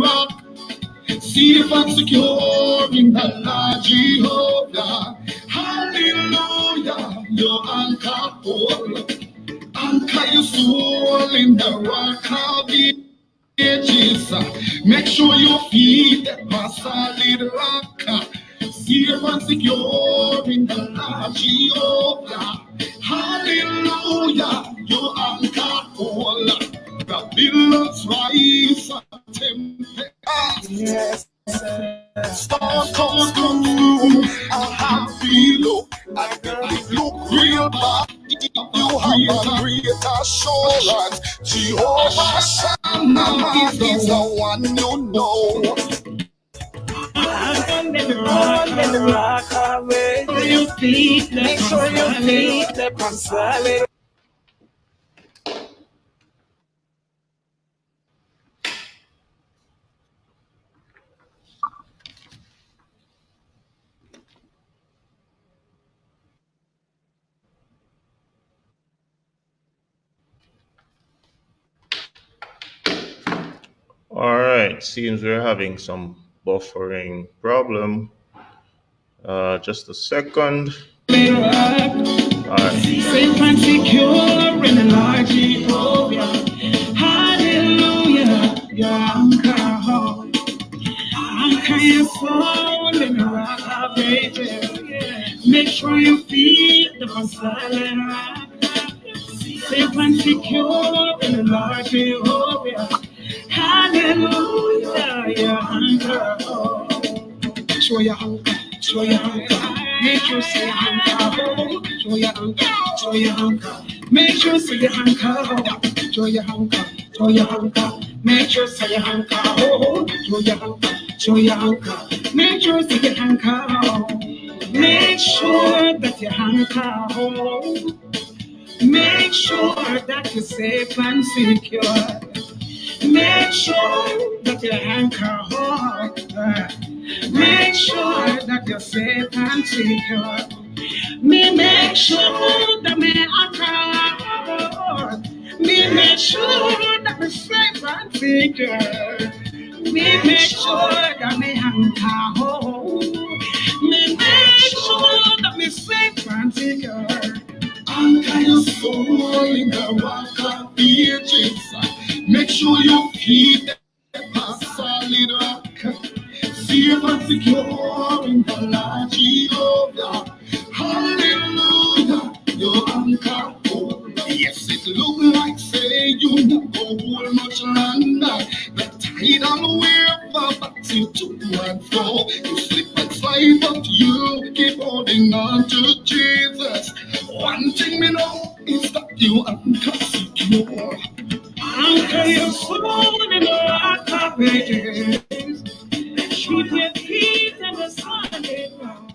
rock. Safe and secure in the Lord Jehovah. Hallelujah, your anchor hold. Anchor your soul in the rock of ages. Make sure your feet are solid rock. Safe and secure in the Lord Jehovah. Hallelujah, your anchor hold. The billows rise, tempest. Yes. Storm comes through, a happy look. I look real bad. You have a great assurance. Jehovah Shammah is the one you know. Let the rock away. Make sure you feet the solid. All right, seems we're having some buffering problem. Just a second. All right. Safe and secure in the Lord Jehovah. Hallelujah, your anchor. Anchor your soul in the rock of ages. Make sure you feed the solid rock. Safe and secure in the Lord Jehovah. Hallelujah, your anchor. Show your anchor, show your anchor. Make sure say your anchor. Show your anchor, show your anchor. Make sure say your anchor. Show your anchor, show your anchor. Make sure say your anchor. Show your anchor, show your anchor. Make sure say your anchor. Make sure that your anchor. Make sure that you're safe and secure. Make sure that your anchor hold. Make sure that you're safe and secure. Me make sure that me anchor hold. Me make sure that me safe and secure. Me make sure that me anchor hold. Me make sure that me safe and secure. Anchor your soul in the rock of ages. Make sure your feet are solid rock. Safe and secure in the Lord Jehovah. Hallelujah, your anchor hold. Yes, it look like say you not go hold much longer. The tidal wave backs you to and fro. You slip and slide, but you keep holding on to Jesus. One thing we know is that you anchor secure. Anchor your soul in the rock of ages. Keep your feet in the solid rock.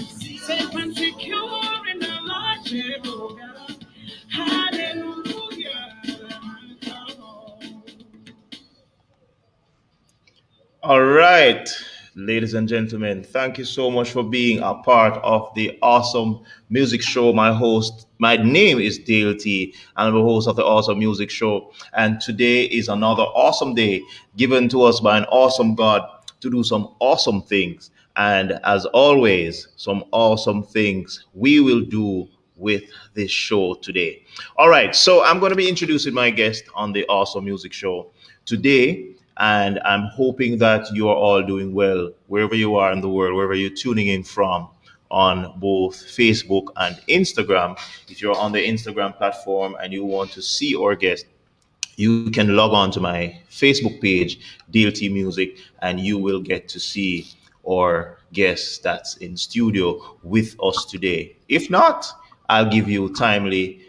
Safe and secure in the Lord Jehovah. Hallelujah. All right, ladies and gentlemen, thank you so much for being a part of the awesome music show. My name is Dayle T, and I'm the host of the Awesome Music Show. And today is another awesome day given to us by an awesome God to do some awesome things. And as always, some awesome things we will do with this show today. All right, so I'm going to be introducing my guest on the Awesome Music Show today, and I'm hoping that you are all doing well wherever you are in the world, wherever you're tuning in from on both Facebook and Instagram. If you're on the Instagram platform and you want to see our guest, you can log on to my Facebook page, DLT Music, and you will get to see our guest that's in studio with us today. If not, I'll give you timely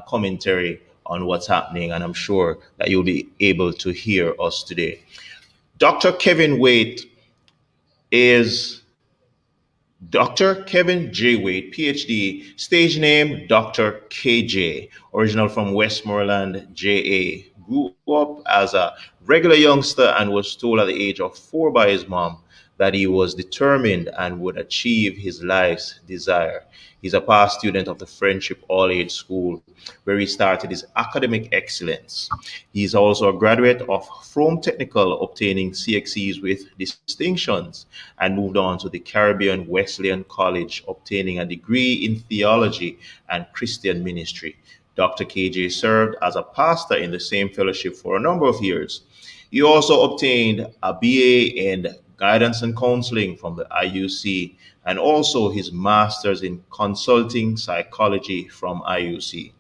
commentary on what's happening, and I'm sure that you'll be able to hear us today. Dr. Kevin Waite is Dr. Kevin J. Waite, PhD, stage name Dr. KJ, original from Westmoreland, JA. Grew up as a regular youngster and was told at the age of 4 by his mom that he was determined and would achieve his life's desire. He's a past student of the Friendship All Age School, where he started his academic excellence. He's also a graduate of Frome Technical, obtaining CXCs with distinctions, and moved on to the Caribbean Wesleyan College, obtaining a degree in theology and Christian ministry. Dr. KJ served as a pastor in the same fellowship for a number of years. He also obtained a BA in guidance and counseling from the IUC and also his master's in consulting psychology from IUC.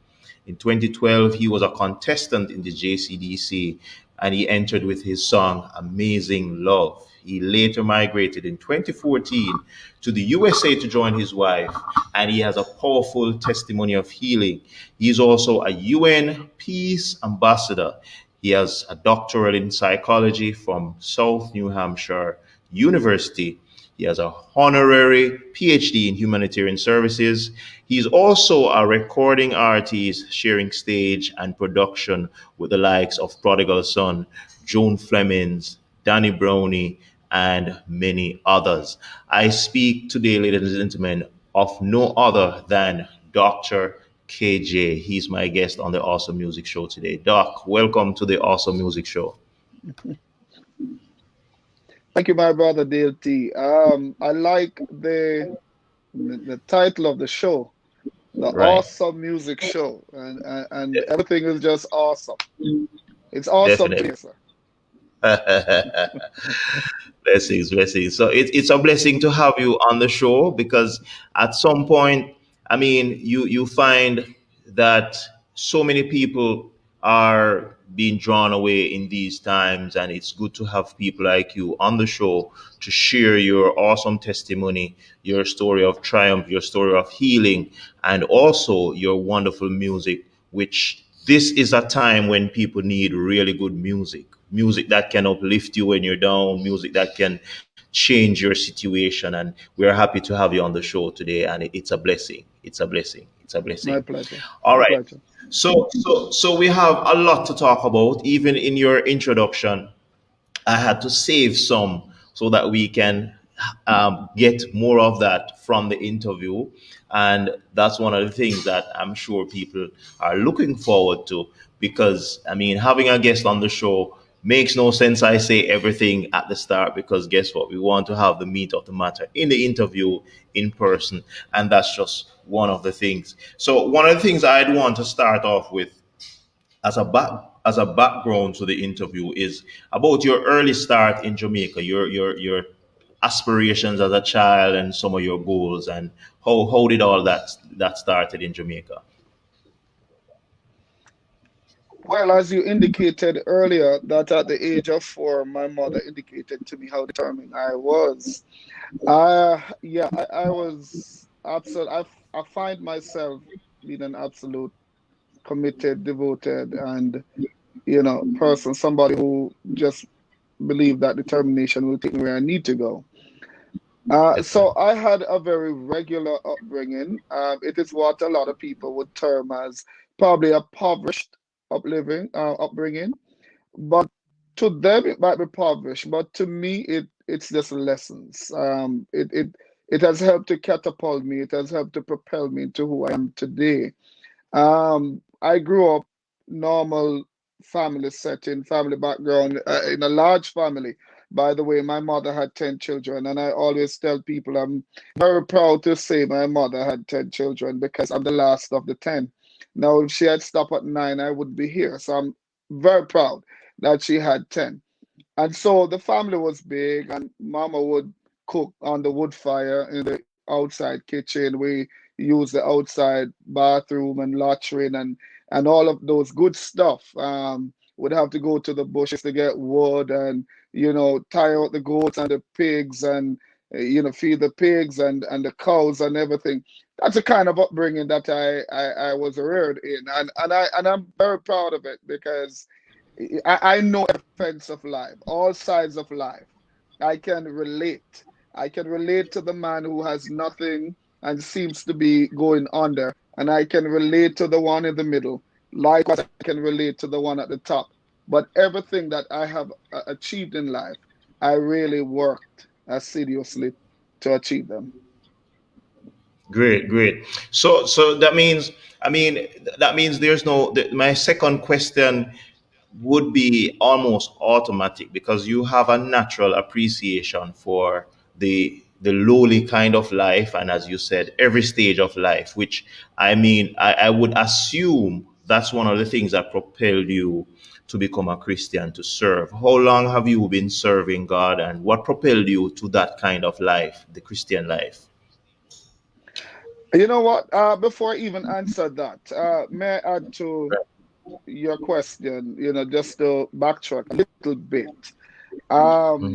In 2012, he was a contestant in the JCDC and he entered with his song Amazing Love. He later migrated in 2014 to the USA to join his wife, and he has a powerful testimony of healing. He is also a UN Peace Ambassador. He has a doctoral in psychology from South New Hampshire University. He has a honorary PhD in humanitarian services. He's also a recording artist, sharing stage and production with the likes of Prodigal Son, Joan Flemings, Danny Brownie, and many others. I speak today, ladies and gentlemen, of no other than Dr. KJ. He's my guest on the Awesome Music Show today. Doc, welcome to the Awesome Music Show. Thank you, my brother DLT. I like the title of the show, the Right. Awesome Music Show, and everything is just awesome. It's awesome to Definitely. hear, sir. Blessings, blessings. So it's a blessing to have you on the show because at some point, I mean, you find that so many people are being drawn away in these times, and it's good to have people like you on the show to share your awesome testimony, your story of triumph, your story of healing, and also your wonderful music, which this is a time when people need really good music that can uplift you when you're down, music that can change your situation. And we're happy to have you on the show today. And it's a blessing. It's a blessing. It's a My blessing. pleasure. All My right. pleasure. So we have a lot to talk about. Even in your introduction, I had to save some so that we can get more of that from the interview. And that's one of the things that I'm sure people are looking forward to because, I mean, having a guest on the show makes no sense. I say everything at the start because guess what? We want to have the meat of the matter in the interview in person. And that's just one of the things. So, one of the things I'd want to start off with as a background to the interview is about your early start in Jamaica, your aspirations as a child and some of your goals and how did all that started in Jamaica. Well, as you indicated earlier, that at the age of 4, my mother indicated to me how determined I was. Yeah, I was absolute. I find myself being an absolute committed, devoted, and person, somebody who just believe that determination will take me where I need to go. So Definitely. I had a very regular upbringing. It is what a lot of people would term as probably a impoverished upbringing. But to them, it might be impoverished. But to me, it's just lessons. It has helped to catapult me. It has helped to propel me into who I am today. I grew up normal family setting, family background, in a large family. By the way, my mother had 10 children, and I always tell people I'm very proud to say my mother had 10 children because I'm the last of the 10. Now, if she had stopped at 9, I would be here. So I'm very proud that she had 10. And so the family was big, and Mama would cook on the wood fire in the outside kitchen. We used the outside bathroom and latrine and all of those good stuff. Would have to go to the bushes to get wood and tie out the goats and the pigs and feed the pigs and the cows and everything. That's the kind of upbringing that I was reared in, and I'm very proud of it because I know every fence of life, all sides of life. I can relate. I can relate to the man who has nothing and seems to be going under, and I can relate to the one in the middle. Likewise, I can relate to the one at the top. But everything that I have achieved in life, I really worked. assiduously to achieve them. Great, great. So that means, I mean, that means there's no. My second question would be almost automatic because you have a natural appreciation for the lowly kind of life, and as you said, every stage of life. Which I mean, I would assume that's one of the things that propelled you to become a Christian to serve. How long have you been serving God, and what propelled you to that kind of life, the Christian life? You know what? Before I even answer that, may I add to your question, just to backtrack a little bit. Hmm. Um,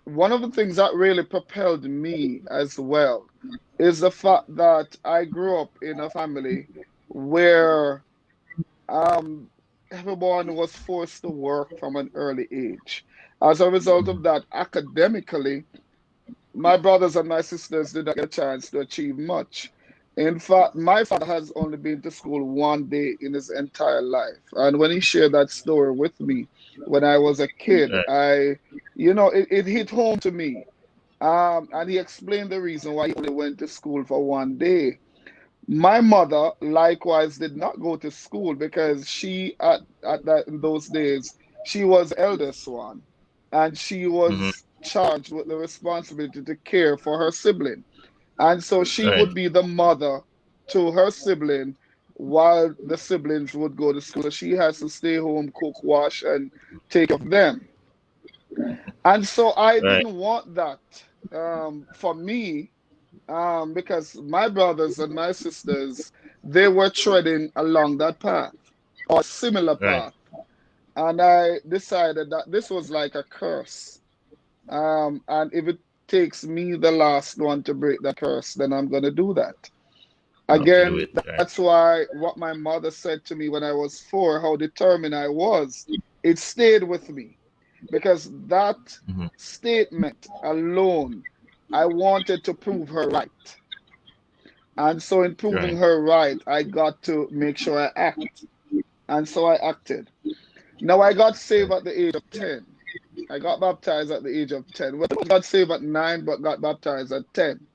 One of the things that really propelled me as well is the fact that I grew up in a family where um, everyone was forced to work from an early age. As a result of that, academically, my brothers and my sisters did not get a chance to achieve much. In fact, my father has only been to school one day in his entire life. And when he shared that story with me when I was a kid, Right, it hit home to me. And he explained the reason why he only went to school for one day. My mother likewise did not go to school because she in those days she was eldest one, and she hmm, was charged with the responsibility to care for her sibling, and so she right, would be the mother to her sibling while the siblings would go to school. So she has to stay home, cook, wash, and take care of them. And so I right, didn't want that for me, because my brothers and my sisters, they were treading along that path or similar right. path. And I decided that this was like a curse. And if it takes me, the last one, to break that curse, then I'm going to do that. You have to do Again, it. Right, that's why what my mother said to me when I was 4, how determined I was, it stayed with me because that hmm, statement alone, I wanted to prove her right. And so, in proving right, her right, I got to make sure I act. And so I acted. Now, I got saved right, at the age of 10. I got baptized at the age of 10. Well, I got saved at 9, but got baptized at 10.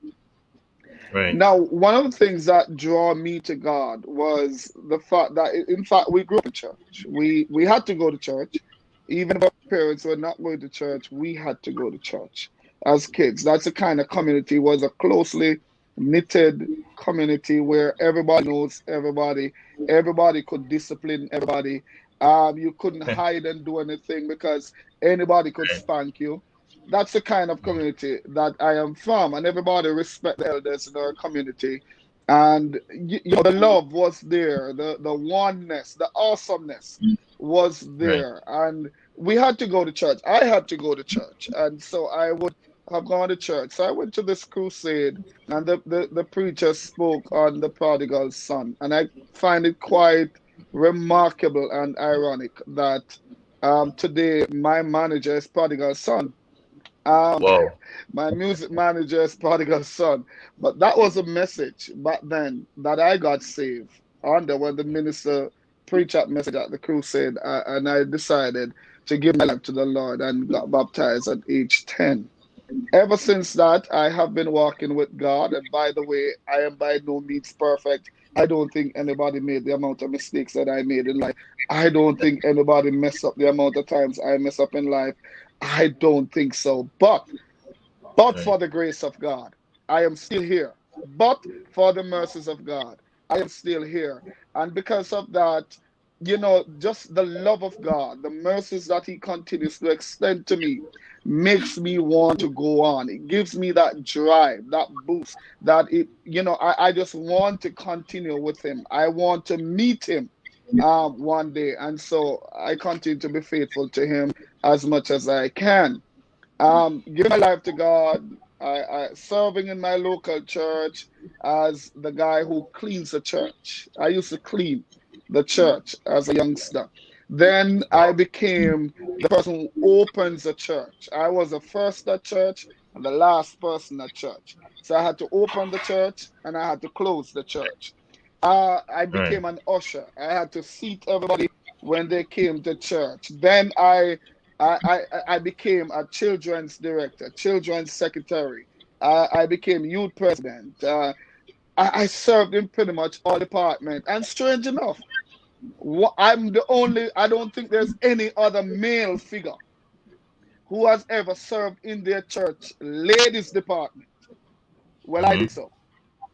right. Now, one of the things that draw me to God was the fact that, in fact, we grew up in church. We had to go to church. Even if our parents were not going to church, we had to go to church as kids. That's the kind of community, was a closely knitted community where everybody knows everybody. Everybody could discipline everybody. You couldn't hide and do anything because anybody could spank you. That's the kind of community that I am from, and everybody respect the elders in our community. And the love was there, the oneness, the awesomeness was Right, there, and we had to go to church. I had to go to church, and so I would have gone to church. So I went to this crusade, and the preacher spoke on the prodigal son, and I find it quite remarkable and ironic that today my manager is prodigal son. um, wow. my music manager is prodigal son. But that was a message back then that I got saved under when the minister preached that message at the crusade, and I decided to give my life to the Lord and got baptized at age 10. Ever since that, I have been walking with God. And by the way, I am by no means perfect. I don't think anybody made the amount of mistakes that I made in life. I don't think anybody messed up the amount of times I mess up in life. I don't think so. But Right, for the grace of God, I am still here. But for the mercies of God, I am still here. And because of that, just the love of God, the mercies that He continues to extend to me, makes me want to go on. It gives me that drive, that boost, that I just want to continue with Him. I want to meet Him one day. And so I continue to be faithful to Him as much as I can. Giving my life to God, I serving in my local church as the guy who cleans the church. I used to clean the church as a youngster. Then I wow. became the person who opens the church. I was the first at church and the last person at church. So I had to open the church and I had to close the church. I Right, became an usher. I had to seat everybody when they came to church. Then I I became a children's director, children's secretary. I became youth president. I served in pretty much all departments. And strange enough, I'm the only, I don't think there's any other male figure who has ever served in their church ladies department. Well, I did Hmm. so.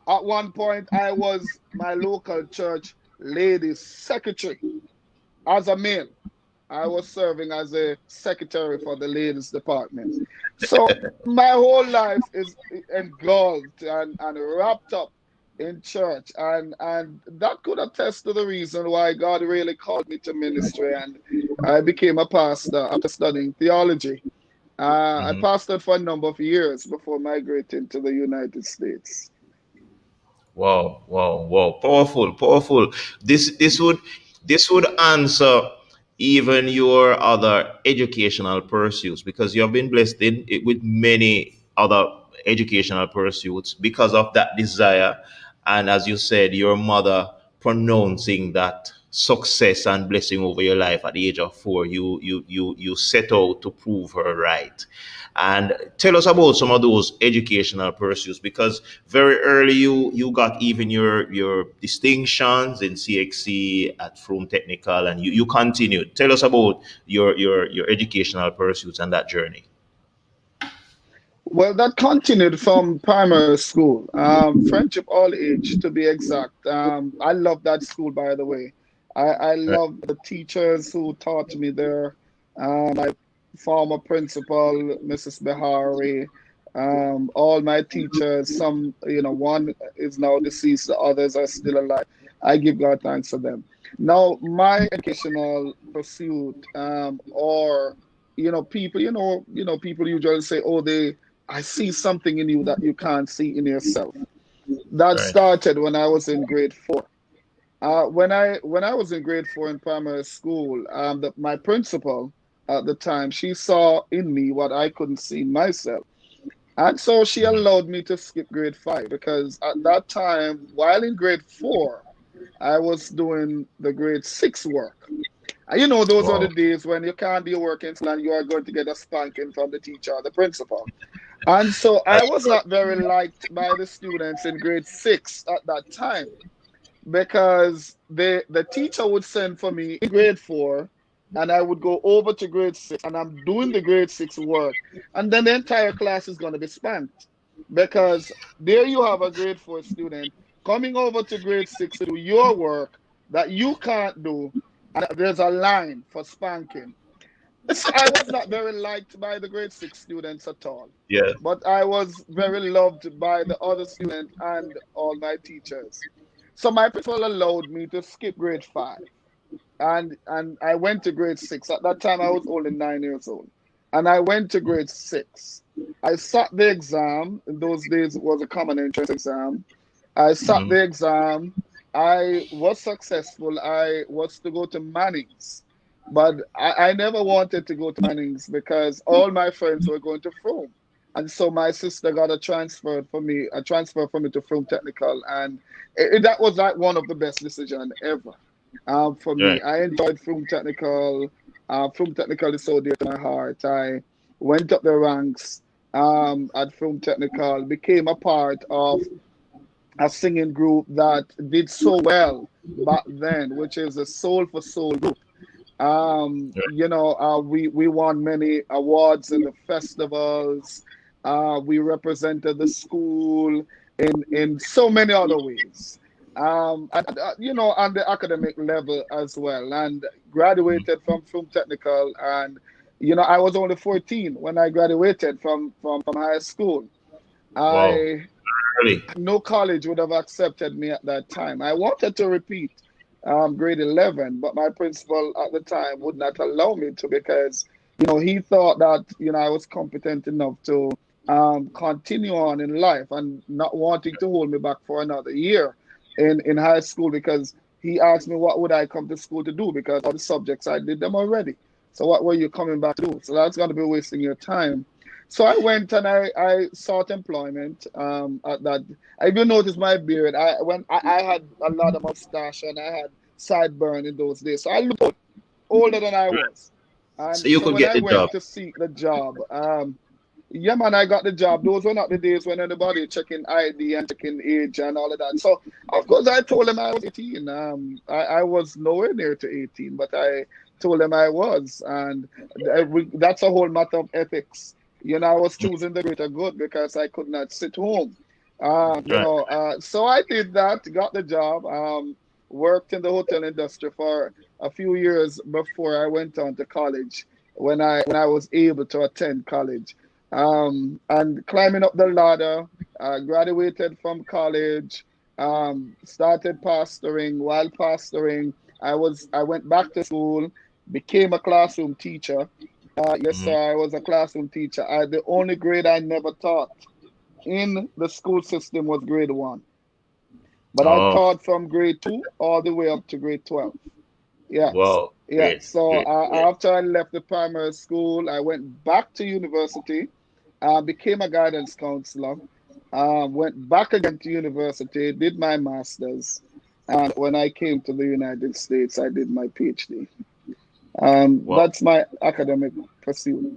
At one point, I was my local church ladies secretary as a male. I was serving as a secretary for the ladies department. So my whole life is engulfed and wrapped up in church. And that could attest to the reason why God really called me to ministry. And I became a pastor after studying theology. I Hmm. pastored for a number of years before migrating to the United States. Wow, wow, wow. Powerful, powerful. This would answer even your other educational pursuits, because you have been blessed with many other educational pursuits because of that desire. And as you said, your mother pronouncing that success and blessing over your life at the age of 4, you set out to prove her right. And tell us about some of those educational pursuits, because very early you got even your distinctions in CXC at Froome Technical, and you continued. Tell us about your educational pursuits and that journey. Well, that continued from primary school, friendship all age to be exact. I love that school, by the way. I Right. love the teachers who taught me there. My former principal, Mrs. Behari, all my teachers, some, one is now deceased, the others are still alive. I give God thanks for them. Now, my educational pursuit, or people, people usually say, oh, I see something in you that you can't see in yourself. That Right. started when I was in grade 4. When I was in grade 4 in primary school, my principal at the time, she saw in me what I couldn't see in myself. And so she Mhm. allowed me to skip grade 5, because at that time, while in grade 4, I was doing the grade 6 work. And those are the Wow. days when you can't do your work in school and you are going to get a spanking from the teacher or the principal. And so I That's was not very liked by the students in grade 6 at that time, because the teacher would send for me in grade 4, and I would go over to grade 6 and I'm doing the grade 6 work. And then the entire class is going to be spanked, because there you have a grade 4 student coming over to grade 6 to do your work that you can't do. And there's a line for spanking. So I was not very liked by the grade 6 students at all, yeah. but I was very loved by the other students and all my teachers. So my principal allowed me to skip grade 5, and I went to grade 6. At that time, I was only 9 years old, and I went to grade 6. I sat the exam. In those days, it was a common entrance exam. I sat Hmm. the exam. I was successful. I was to go to Manning's, but I never wanted to go to Manning's because all my friends were going to Frome. And so my sister got a transfer for me to Frome Technical, and that was like one of the best decisions ever, for me. Right. I enjoyed Frome Technical. Frome Technical is so dear to my heart. I went up the ranks at Frome Technical, became a part of a singing group that did so well back then, which is a Soul for Soul group. We won many awards in the festivals. We represented the school in so many other ways. On the academic level as well, and Mhm. graduated from technical. And I was only 14 when I graduated from high school. Wow. I Really. No college would have accepted me at that time. I wanted to repeat grade 11, but my principal at the time would not allow me to, because, he thought that, I was competent enough to continue on in life, and not wanting to hold me back for another year in high school, because he asked me what would I come to school to do, because all the subjects I did them already. So what were you coming back to do? So that's going to be wasting your time. So I went and I sought employment at that. If you notice my beard, I had a lot of mustache and I had sideburn in those days. So I looked older than I Right. was. So And you so could when get I the job. went to seek the job, yeah, man, I got the job. Those were not the days when anybody checking ID and checking age and all of that. So, of course, I told him I was 18. I was nowhere near to 18, but I told him I was. And that's a whole matter of ethics. I was choosing the greater good because I could not sit home. Right. So I did that, got the job, worked in the hotel industry for a few years before I went on to college when I was able to attend college. And climbing up the ladder, graduated from college, started pastoring. While pastoring, I went back to school, became a classroom teacher. Yes, Mhm. sir, I was a classroom teacher. The only grade I never taught in the school system was grade one, but I Oh, taught from grade two all the way up to grade 12. Yes. wow. Yeah. Great, So great, great. after I left the primary school, I went back to university, became a guidance counselor, went back again to university, did my master's. And when I came to the United States, I did my PhD. Wow. That's my academic pursuit.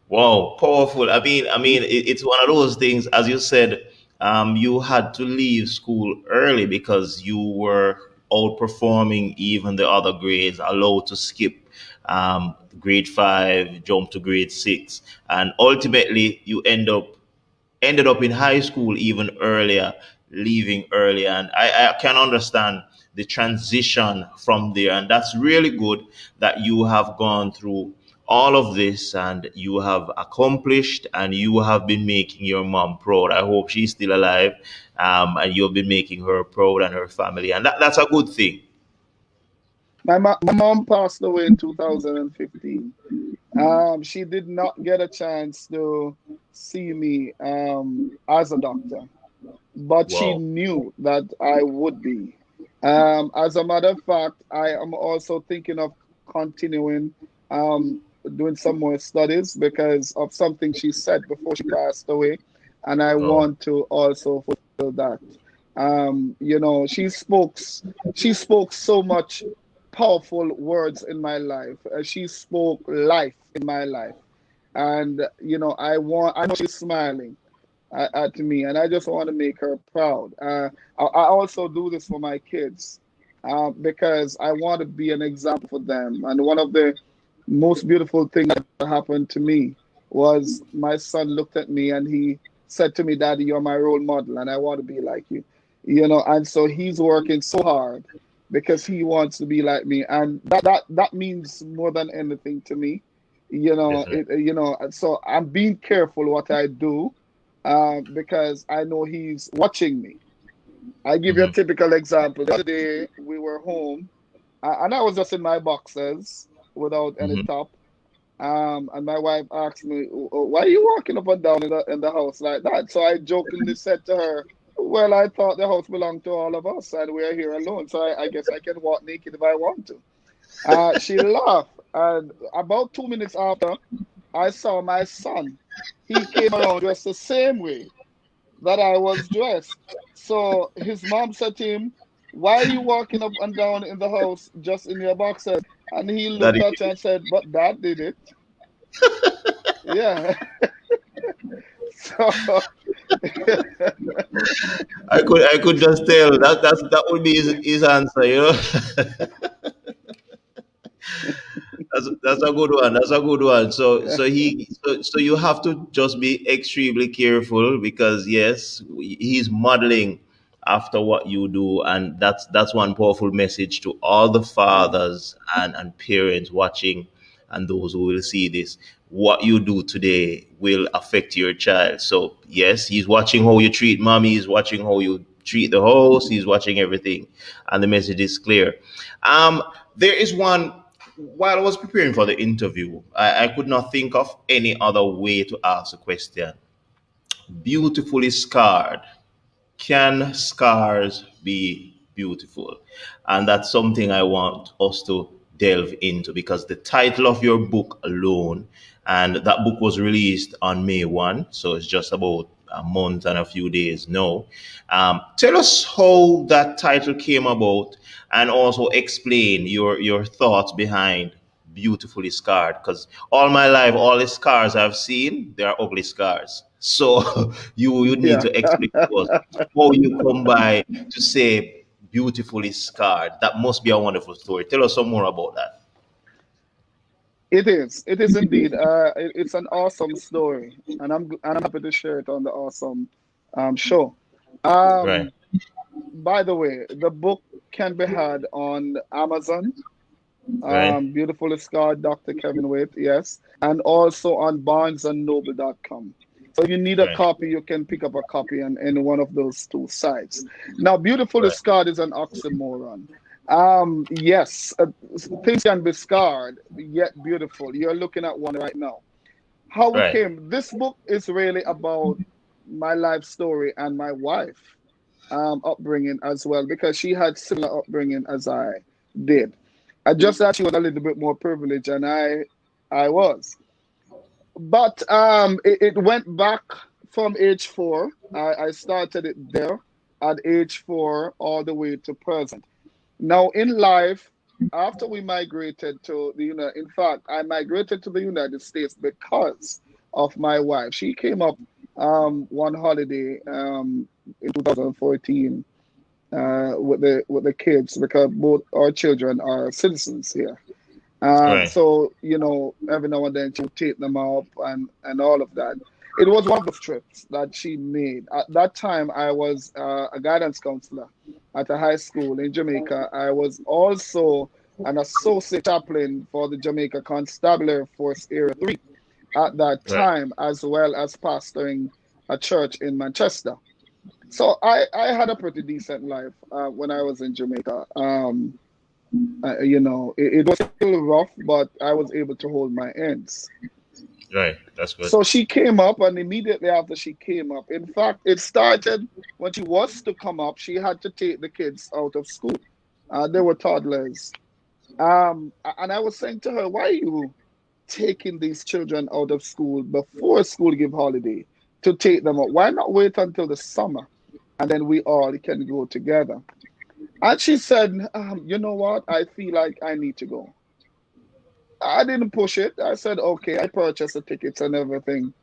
Wow, powerful. It's one of those things, as you said, you had to leave school early because you were outperforming even the other grades, allowed to skip grade five, jump to grade six, and ultimately you ended up in high school even earlier, leaving earlier. And I can understand the transition from there. And that's really good that you have gone through all of this and you have accomplished and you have been making your mom proud. I hope she's still alive, and you've been making her proud and her family. And that's a good thing. My mom passed away in 2015. She did not get a chance to see me as a doctor, but she Wow. knew that I would be. As a matter of fact, I am also thinking of continuing um, doing some more studies because of something she said before she passed away, and I Oh, want to also fulfill that. She spoke so much powerful words in my life. She spoke life in my life, and I know she's smiling to me, and I just want to make her proud. I also do this for my kids because I want to be an example for them. And one of the most beautiful things that happened to me was my son looked at me and he said to me, "Daddy, you're my role model, and I want to be like you." And so he's working so hard because he wants to be like me, and that means more than anything to me. definitely. So I'm being careful what I do because I know he's watching me. I give you a Hmm. typical example. The other day we were home, and I was just in my boxers without any Hmm. top. And my wife asked me, "Why are you walking up and down in the house like that?" So I jokingly said to her, "Well, I thought the house belonged to all of us, and we're here alone. So I guess I can walk naked if I want to." She laughed, and about 2 minutes after, I saw my son. He came around dressed the same way that I was dressed. So his mom said to him, "Why are you walking up and down in the house just in your boxers?" And he That looked is, at her and said, "But Dad did it." Yeah. So I could just tell that would be his answer, you know. That's a good one. That's a good one. So you have to just be extremely careful because yes, he's modeling after what you do, and that's one powerful message to all the yeah, fathers and parents watching, and those who will see this. What you do today will affect your child. So yes, he's watching how you treat mommy. He's watching how you treat the host. He's watching everything, and the message is clear. There is one. While I was preparing for the interview, I could not think of any other way to ask the question. Beautifully scarred. Can scars be beautiful? And that's something I want us to delve into because the title of your book alone, and that book was released on May 1, so it's just about a month and a few days now. Tell us how that title came about and also explain your thoughts behind beautifully scarred. Because all my life, all the scars I've seen, they are ugly scars. So you need Yeah. to explain to us how you come by to say beautifully scarred. That must be a wonderful story. Tell us some more about that. It is. It is indeed. It's an awesome story, and I'm happy to share it on the awesome show. Right, Um, by the way, the book can be had on Amazon. right, Beautiful Scar, Dr. Kevin Waite, yes, and also on BarnesandNoble.com. So if you need a right, copy, you can pick up a copy on any one of those two sites. Now, Beautiful right, Scarred is an oxymoron. Yes, things can be scarred yet beautiful. You're looking at one right now. How we right, came. This book is really about my life story and my wife upbringing as well, because she had similar upbringing as I did. Just that she was a little bit more privileged and I was. But it went back from age 4. I started it there at age 4 all the way to present. Now in life, after we migrated to the United, in fact, I migrated to the United States because of my wife. She came up one holiday in 2014 with the kids, because both our children are citizens here. right, So every now and then she would take them up and all of that. It was one of those trips that she made. At that time, I was a guidance counselor at a high school in Jamaica. I was also an associate chaplain for the Jamaica Constabulary Force Area 3 at that right. time, as well as pastoring a church in Manchester. So I had a pretty decent life when I was in Jamaica. It was still rough, but I was able to hold my ends. Right. That's good. So she came up, and immediately after she came up, in fact, it started when she was to come up, she had to take the kids out of school. They were toddlers. And I was saying to her, why are you taking these children out of school before school give holiday to take them out? Why not wait until the summer and then we all can go together? And she said, you know what? I feel like I need to go. I didn't push it. I said, okay, I purchased the tickets and everything.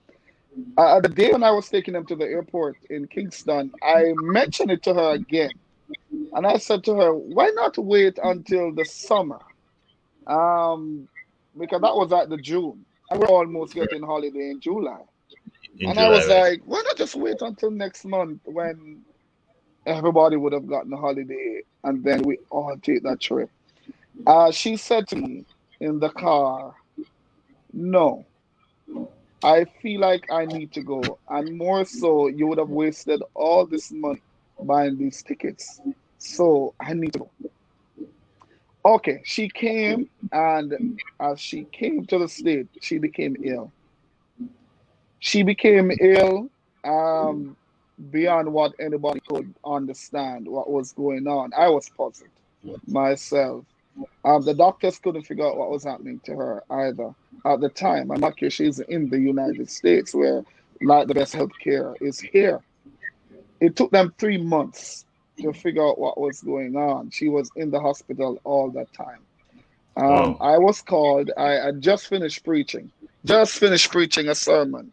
The day when I was taking them to the airport in Kingston, I mentioned it to her again. And I said to her, why not wait until the summer? Um, because that was at the June. And we're almost Right. getting holiday in July. In And I July, was right? like, why not just wait until next month when everybody would have gotten a holiday and then we all take that trip? She said to me in the car, no, I feel like I need to go. And more so, you would have wasted all this money buying these tickets. So I need to go. Okay, she came, and as she came to the state, she became ill. She became ill um, beyond what anybody could understand what was going on. I was puzzled myself. The doctors couldn't figure out what was happening to her either at the time. I'm lucky she's in the United States, where like the best healthcare is here. It took them 3 months to figure out what was going on. She was in the hospital all that time. Wow. I was called. I just finished preaching a sermon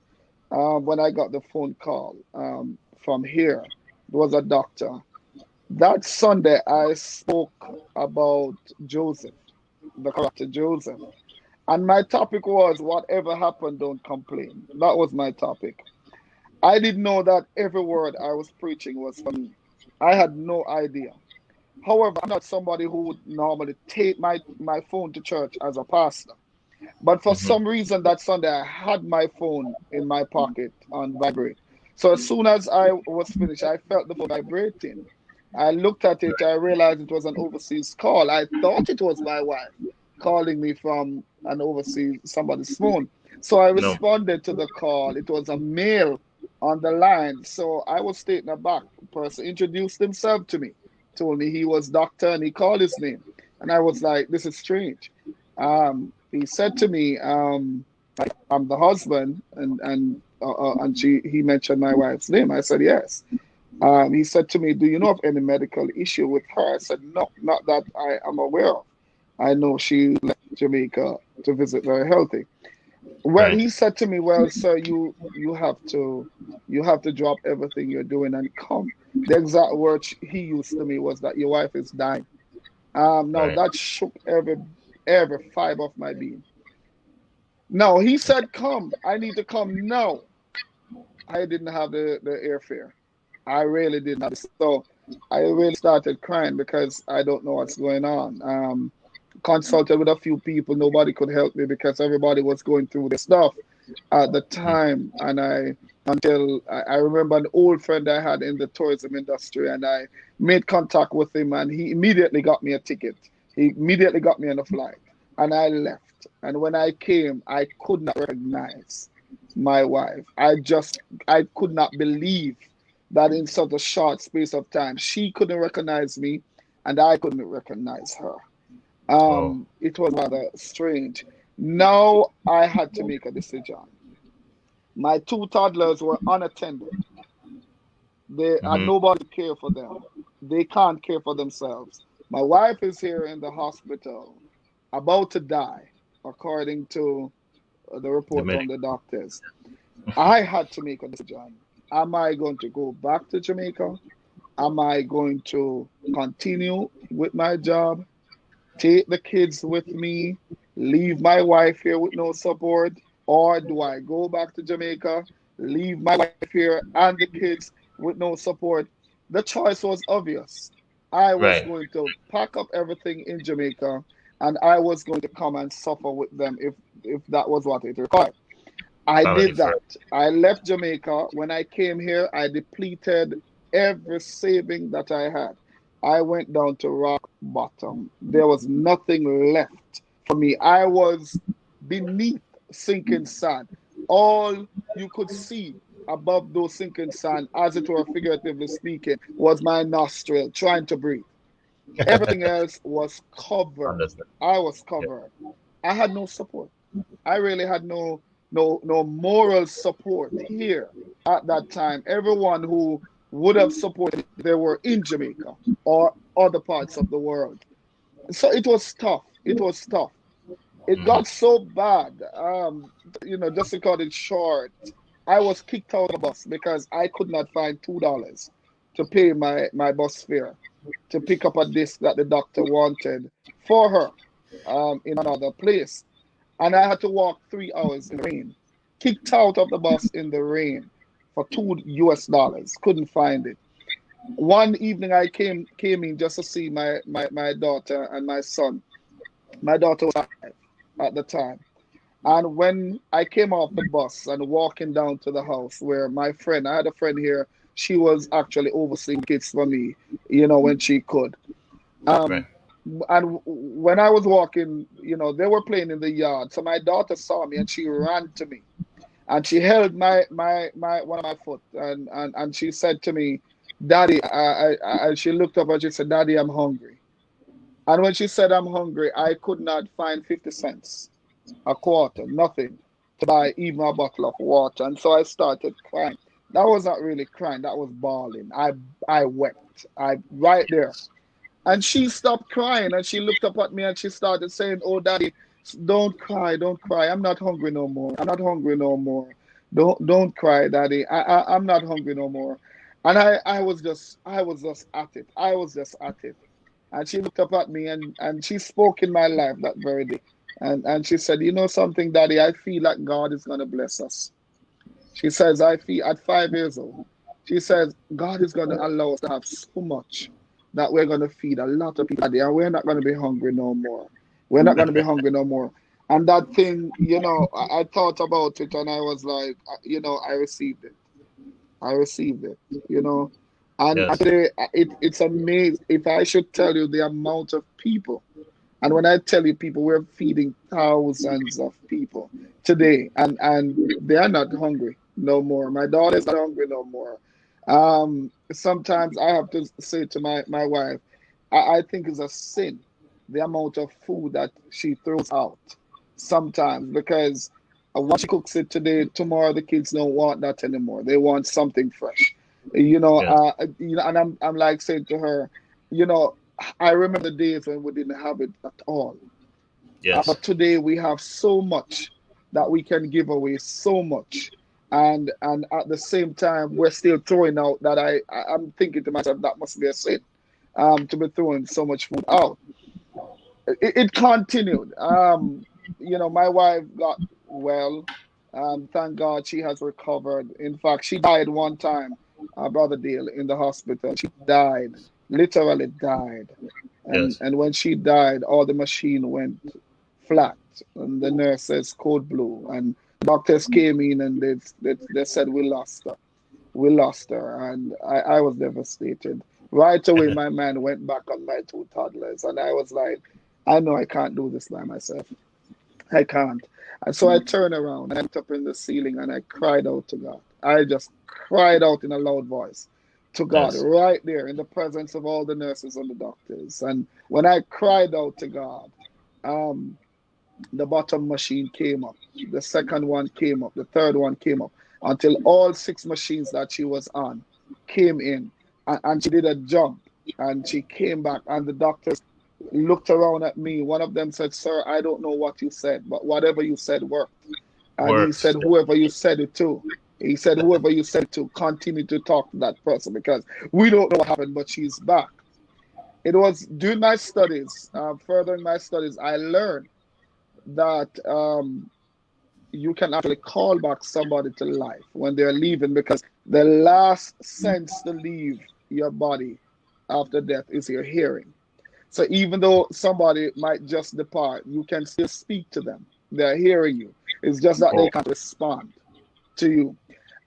when I got the phone call from here. It was a doctor. That Sunday, I spoke about Joseph, the character Joseph. And my topic was, whatever happened, don't complain. That was my topic. I didn't know that every word I was preaching was for me. I had no idea. However, I'm not somebody who would normally take my phone to church as a pastor. But for Mm-hmm. some reason that Sunday, I had my phone in my pocket on vibrate. So as soon as I was finished, I felt the phone vibrating. I looked at it, I realized it was an overseas call. I thought it was my wife calling me from an overseas somebody's phone. So I No. responded to the call. It was a male on the line. So I was taken aback. The person introduced himself to me, told me he was doctor, and he called his name. And I was like, this is strange. He said to me, I'm the husband, and he mentioned my wife's name. I said, yes. He said to me, do you know of any medical issue with her? I said, no, not that I am aware of. I know she left Jamaica to visit very healthy. Well, Right. he said to me, "Well, sir, you have to drop everything you're doing and come." The exact words he used to me was that your wife is dying. Now Right. that shook every fiber of my being. No, he said, "Come, I need to come now." I didn't have the airfare. I really didn't have it. So I really started crying because I don't know what's going on. Consulted with a few people. Nobody could help me because everybody was going through their stuff at the Mm. time. And I remember an old friend I had in the tourism industry, and I made contact with him, and he immediately got me a ticket. He immediately got me on a flight, and I left. And when I came, I could not recognize my wife. I could not believe that in such a short space of time, she couldn't recognize me, and I couldn't recognize her. Wow. It was rather strange. Now I had to make a decision. My two toddlers were unattended. They had Mm-hmm. nobody to care for them. They can't care for themselves. My wife is here in the hospital, about to die, according to the The report from medic. the doctors. I had to make a decision. Am I going to go back to Jamaica? Am I going to continue with my job, take the kids with me, leave my wife here with no support, or do I go back to Jamaica, leave my wife here and the kids with no support? The choice was obvious. I was Right. going to pack up everything in Jamaica, and I was going to come and suffer with them if that was what it required. I Family did that. first. I left Jamaica. When I came here, I depleted every saving that I had. I went down to rock bottom. There was nothing left for me. I was beneath sinking sand. All you could see above those sinking sand, as it were figuratively speaking, was my nostril trying to breathe. Everything else was covered. Understand. I was Yeah. covered. I had no support. I really had no moral support here at that time. Everyone who would have supported, they were in Jamaica or other parts of the world. So it was tough. It was tough. It got Mm-hmm. so bad. Just to cut it short, I was kicked out of the bus because I could not find $2 to pay my bus fare to pick up a disc that the doctor wanted for her in another place. And I had to walk 3 hours in the rain, kicked out of the bus in the rain for $2. Couldn't find it. One evening I came in just to see my daughter and my son. My daughter was 5 at the time. And when I came off the bus and walking down to the house where I had a friend here, she was actually overseeing kids for me, when she could. Right. Um, and when I was walking, they were playing in the yard. So my daughter saw me and she ran to me and she held my one of my foot and she said to me, "Daddy," and she looked up and she said, "Daddy, I'm hungry." And when she said I'm hungry, I could not find 50 cents, a quarter, nothing to buy even a bottle of water. And so I started crying. That was not really crying, that was bawling. I wept. I right there. And she stopped crying and she looked up at me and she started saying, "Oh, Daddy, don't cry, don't cry. I'm not hungry no more. I'm not hungry no more. Don't cry, Daddy. I'm not hungry no more." And I was just at it. I was just at it. And she looked up at me and she spoke in my life that very day. And she said, "You know something, Daddy, I feel like God is gonna bless us." She says, "I feel at 5 years old." She says, "God is gonna allow us to have so much that we're gonna feed a lot of people there, and we're not gonna be hungry no more. We're not gonna be hungry no more." And that thing, I thought about it and I was like, I received it. I received it, you know. And Yes. today, it's amazing. If I should tell you the amount of people, and when I tell you people, we're feeding thousands of people today, and they are not hungry no more. My daughter's not hungry no more. Sometimes I have to say to my wife, I think it's a sin the amount of food that she throws out sometimes because once she cooks it today, tomorrow the kids don't want that anymore. They want something fresh, Yes. And I'm like saying to her, you know, I remember the days when we didn't have it at all. Yes. But today we have so much that we can give away, so much. And at the same time, we're still throwing out that I'm thinking to myself, that must be a sin, to be throwing so much food out. It continued. My wife got well. Thank God she has recovered. In fact, she died one time, Brother Dayle, in the hospital. She died, literally died. And Yes. and when she died, all the machine went flat, and the nurse says code blue, and doctors came in and they said we lost her. We lost her, and I was devastated. Right away, my mind went back on my two toddlers, and I was like, I know I can't do this by myself. I can't. And so I turned around and I looked up in the ceiling and I cried out to God. I just cried out in a loud voice to God Yes. right there in the presence of all the nurses and the doctors. And when I cried out to God, um, the bottom machine came up, the second one came up, the third one came up, until all six machines that she was on came in. And she did a jump and she came back, and the doctors looked around at me. One of them said, Sir, I don't know what you said, but whatever you said worked. And he Works. said, whoever you said it to, he said, whoever you said it to, continue to talk to that person, because we don't know what happened, but she's back. It was during my studies, furthering my studies, I learned that you can actually call back somebody to life when they're leaving, because the last sense to leave your body after death is your hearing. So even though somebody might just depart, you can still speak to them. They're hearing you. It's just that they Oh, can't respond to you.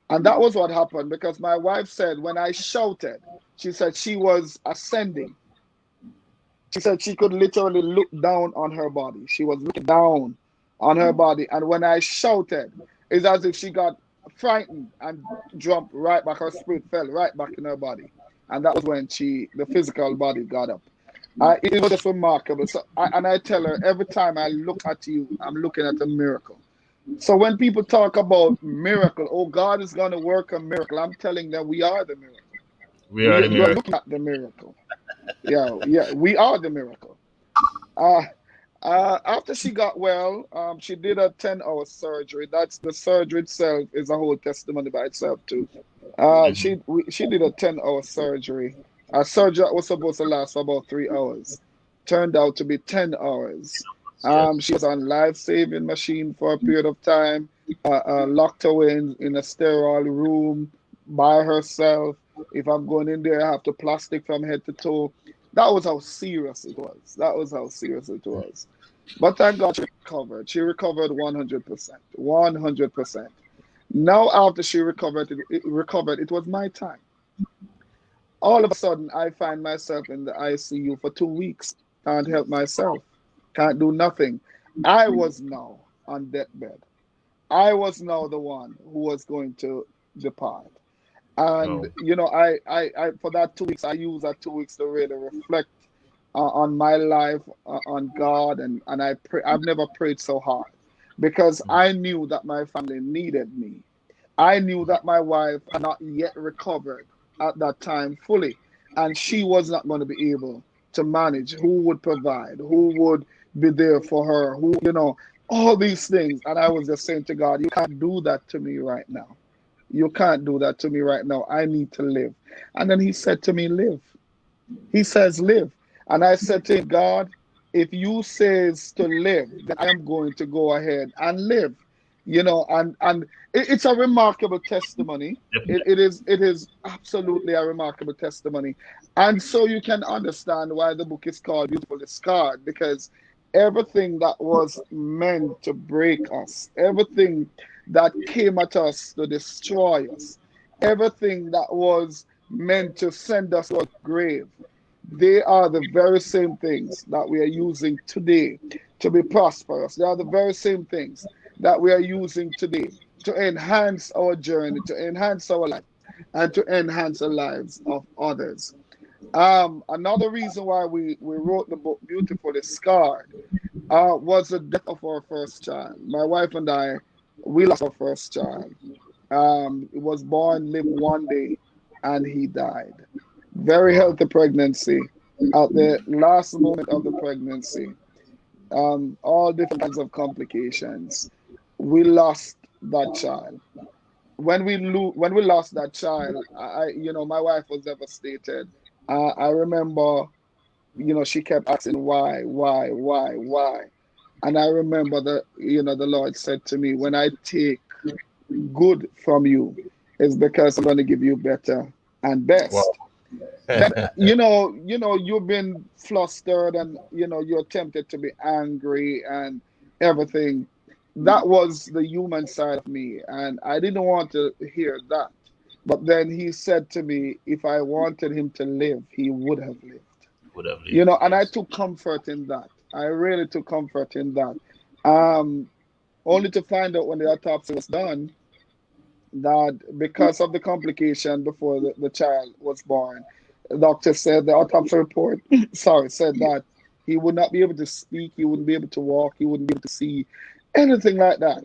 And that was what happened, because my wife said when I shouted, she said she was ascending. She said she could literally look down on her body. She was looking down on her body. And when I shouted, it's as if she got frightened and jumped right back. Her spirit fell right back in her body. And that was when the physical body got up. It was just remarkable. And I tell her, every time I look at you, I'm looking at a miracle. So when people talk about miracle, oh, God is going to work a miracle, I'm telling them we are the miracle. we are the You're miracle. looking at the miracle. Yeah, yeah, we are the miracle. Uh, After she got well, she did a 10-hour surgery. That's the surgery itself is a whole testimony by itself too. Hmm. She did a 10-hour surgery. A surgery that was supposed to last for about 3 hours turned out to be 10 hours. Yes. She was on life-saving machine for a period of time. Locked away in a sterile room by herself. If I'm going in there, I have to plastic from head to toe. That was how serious it was. That was how serious it was. But thank God she recovered. She recovered 100%. 100%. Now, after she recovered, it was my time. All of a sudden, I find myself in the ICU for 2 weeks. Can't help myself. Can't do nothing. I was now on deathbed. I was now the one who was going to depart. And Oh. for that 2 weeks, I used that 2 weeks to really reflect on my life, on God, and I pray. I've never prayed so hard, because I knew that my family needed me. I knew that my wife had not yet recovered at that time fully, and she was not going to be able to manage. Who would provide? Who would be there for her? All these things. And I was just saying to God, you can't do that to me right now. You can't do that to me right now. I need to live. And then he said to me, live. He says, live. And I said to him, God, if you says to live, then I am going to go ahead and live. And it's a remarkable testimony. Definitely. It is absolutely a remarkable testimony. And so you can understand why the book is called Beautifully Scarred, because everything that was meant to break us, everything that came at us to destroy us, everything that was meant to send us to a grave, they are the very same things that we are using today to be prosperous. They are the very same things that we are using today to enhance our journey, to enhance our life, and to enhance the lives of others. Another reason why we wrote the book Beautifully Scarred was the death of our first child. My wife and I, we lost our first child. He was born, lived one day, and he died. Very Wow. healthy pregnancy. At the last moment of the pregnancy, all different kinds of complications. We lost that child. When we lost that child, my wife was devastated. I remember, she kept asking why, and I remember that, the Lord said to me, when I take good from you, it's because I'm going to give you better and Wow. best. Then, you've been flustered, and you're tempted to be angry and everything. That was the human side of me, and I didn't want to hear that. But then he said to me, if I wanted him to live, he would have lived. Would have lived, And I yes. took comfort in that. I really took comfort in that. Um, Only to find out when the autopsy was done that because of the complication before the child was born, the doctor said, the autopsy report, sorry, said that he would not be able to speak, he wouldn't be able to walk, he wouldn't be able to see, anything like that.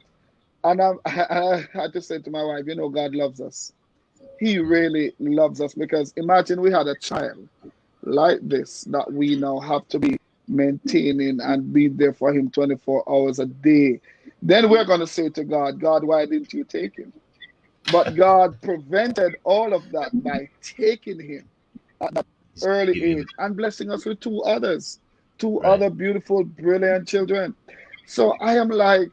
And I had to say to my wife, God loves us. He really loves us, because imagine we had a child like this that we now have to be maintaining and be there for him 24 hours a day. Then we're going to say to God, God, why didn't you take him? But God prevented all of that by taking him at that early Give him age and blessing us with two others, two right. other beautiful, brilliant children. So I am like,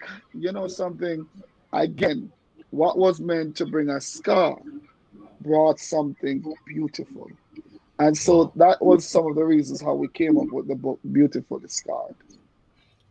something, again, what was meant to bring a scar brought something beautiful. And so Wow. that was some of the reasons how we came up with the book, Beautifully Scarred.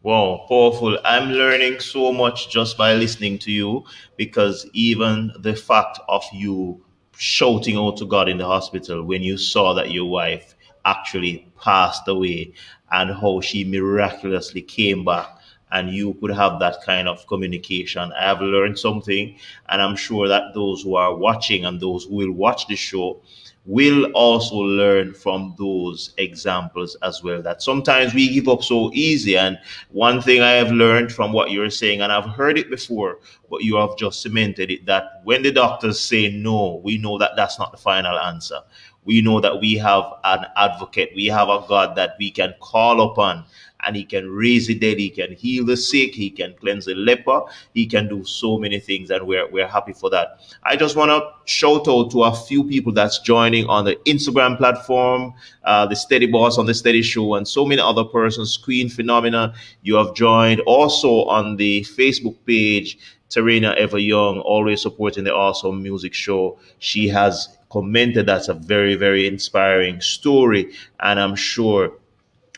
Wow, powerful. I'm learning so much just by listening to you, because even the fact of you shouting out to God in the hospital when you saw that your wife actually passed away, and how she miraculously came back, and you could have that kind of communication. I have learned something, and I'm sure that those who are watching and those who will watch the show will also learn from those examples as well. That sometimes we give up so easy. And one thing I have learned from what you're saying, and I've heard it before, but you have just cemented it, that when the doctors say no, we know that that's not the final answer. We know that we have an advocate, we have a God that we can call upon, and he can raise the dead, he can heal the sick, he can cleanse the leper, he can do so many things, and we're happy for that. I just want to shout out to a few people that's joining on the Instagram platform, the Steady Boss on the Steady Show, and so many other persons. Queen Phenomena, you have joined. Also on the Facebook page, Tarina Ever Young, always supporting the Awesome Music Show. She has commented that's a very, very inspiring story, and I'm sure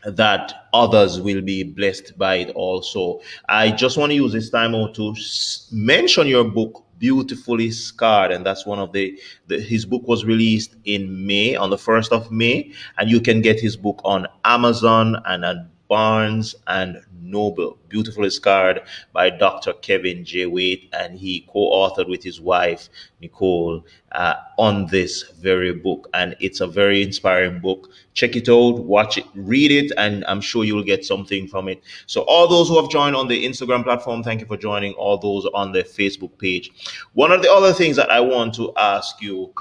that others will be blessed by it also. I just want to use this time out to mention your book, Beautifully Scarred, and that's one of his book was released in May, on the 1st of May, and you can get his book on Amazon and at Barnes and Noble. Beautifully Scarred by Dr. Kevin J. Waite, and he co-authored with his wife Nicole on this very book, and it's a very inspiring book. Check it out, watch it, read it, and I'm sure you'll get something from it. So all those who have joined on the Instagram platform, thank you for joining. All those on the Facebook page. One of the other things that I want to ask you,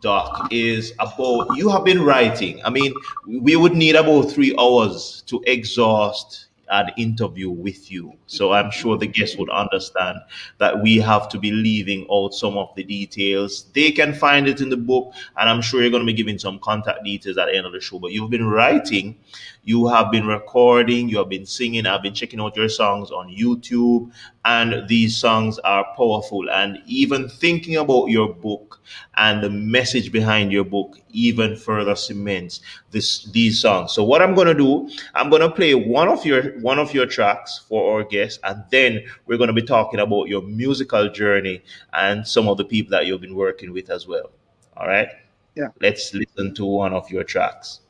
Doc, is about, you have been writing. I mean, we would need about 3 hours to exhaust an interview with you. So I'm sure the guests would understand that we have to be leaving out some of the details. They can find it in the book, and I'm sure you're going to be giving some contact details at the end of the show. But you've been writing, you have been recording, you have been singing. I've been checking out your songs on YouTube, and these songs are powerful. And even thinking about your book and the message behind your book even further cements these songs. So what I'm going to do, I'm going to play one of your tracks for our guests, and then we're going to be talking about your musical journey and some of the people that you've been working with as well. All right, Yeah. let's listen to one of your tracks.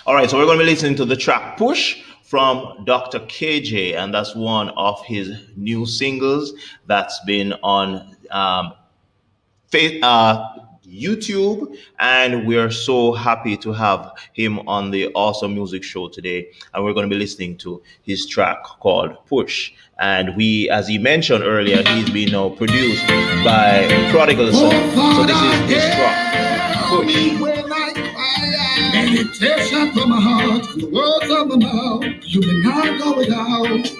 All right, so we're going to be listening to the track Push from Dr. KJ, and that's one of his new singles that's been on YouTube, and we're so happy to have him on the Awesome Music Show today. And we're going to be listening to his track called Push. And we, as he mentioned earlier, he's been now produced by Prodigal Son. So this is his track, Push. Meditation from my heart and the words of my mouth. You may not go without.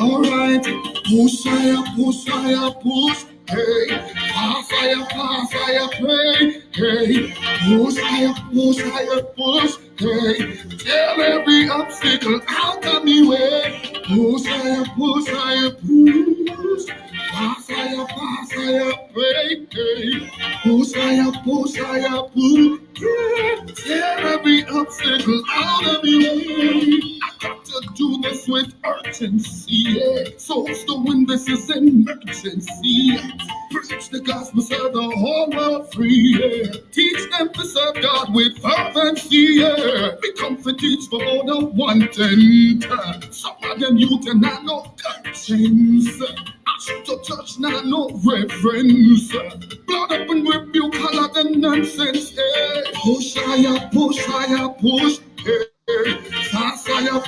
Alright, push higher, push higher, push. Hey, pass higher, pray. Hey, push higher, push. Hey, tell every obstacle out of me way. Push higher, push. Pass higher, pray. Hey, push higher, push. Tear every obstacle out of me way. I got to do this with urgency. Yeah. Souls to win, this is an emergency. Preach the gospel, set the whole world free. Yeah. Teach them to serve God with fervency. Yeah. Become for teach for all the wanting. Some of them youth and I know conscience. I should to touch now no reverence. Blood up and rebuke all of the nonsense. Yeah. Push higher, push higher, push. Hey, fast higher,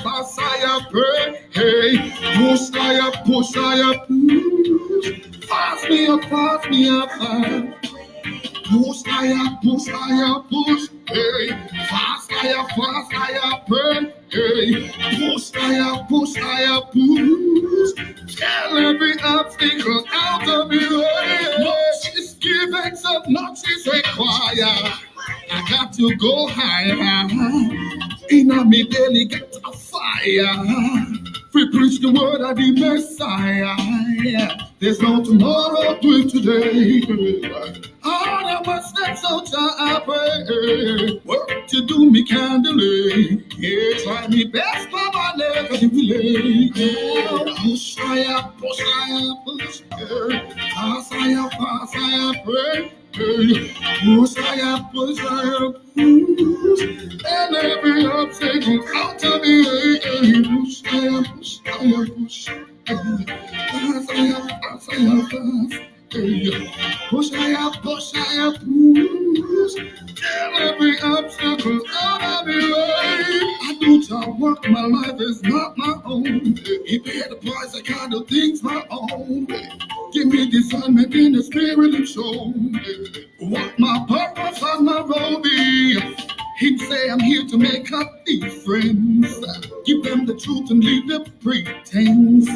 pray. Hey, push higher, push. Pass me up, fast. Push higher, push. Hey, fast higher, pray. Hey, push higher, push. Tell every obstacle out of your way. Much is given, so much is required. I got to go higher. In a me daily get a fire. We preach the word of the Messiah. There's no tomorrow, do it today. All of my steps out I pray. Work to do me can delay. Yeah, try me best, but I never delay. Yeah, push higher, push. Yeah. Pass higher, pray. Push higher, push. And every obstacle out of the way. Push higher, push. Pass higher. Hey, push higher, push. Tell every obstacle out of the way. I do job work, my life is not my own. He paid the price, I gotta things my own. Give me discernment in the spirit and soul. What my purpose on my road be. He'd say I'm here to make a difference. Give them the truth and leave the pretense.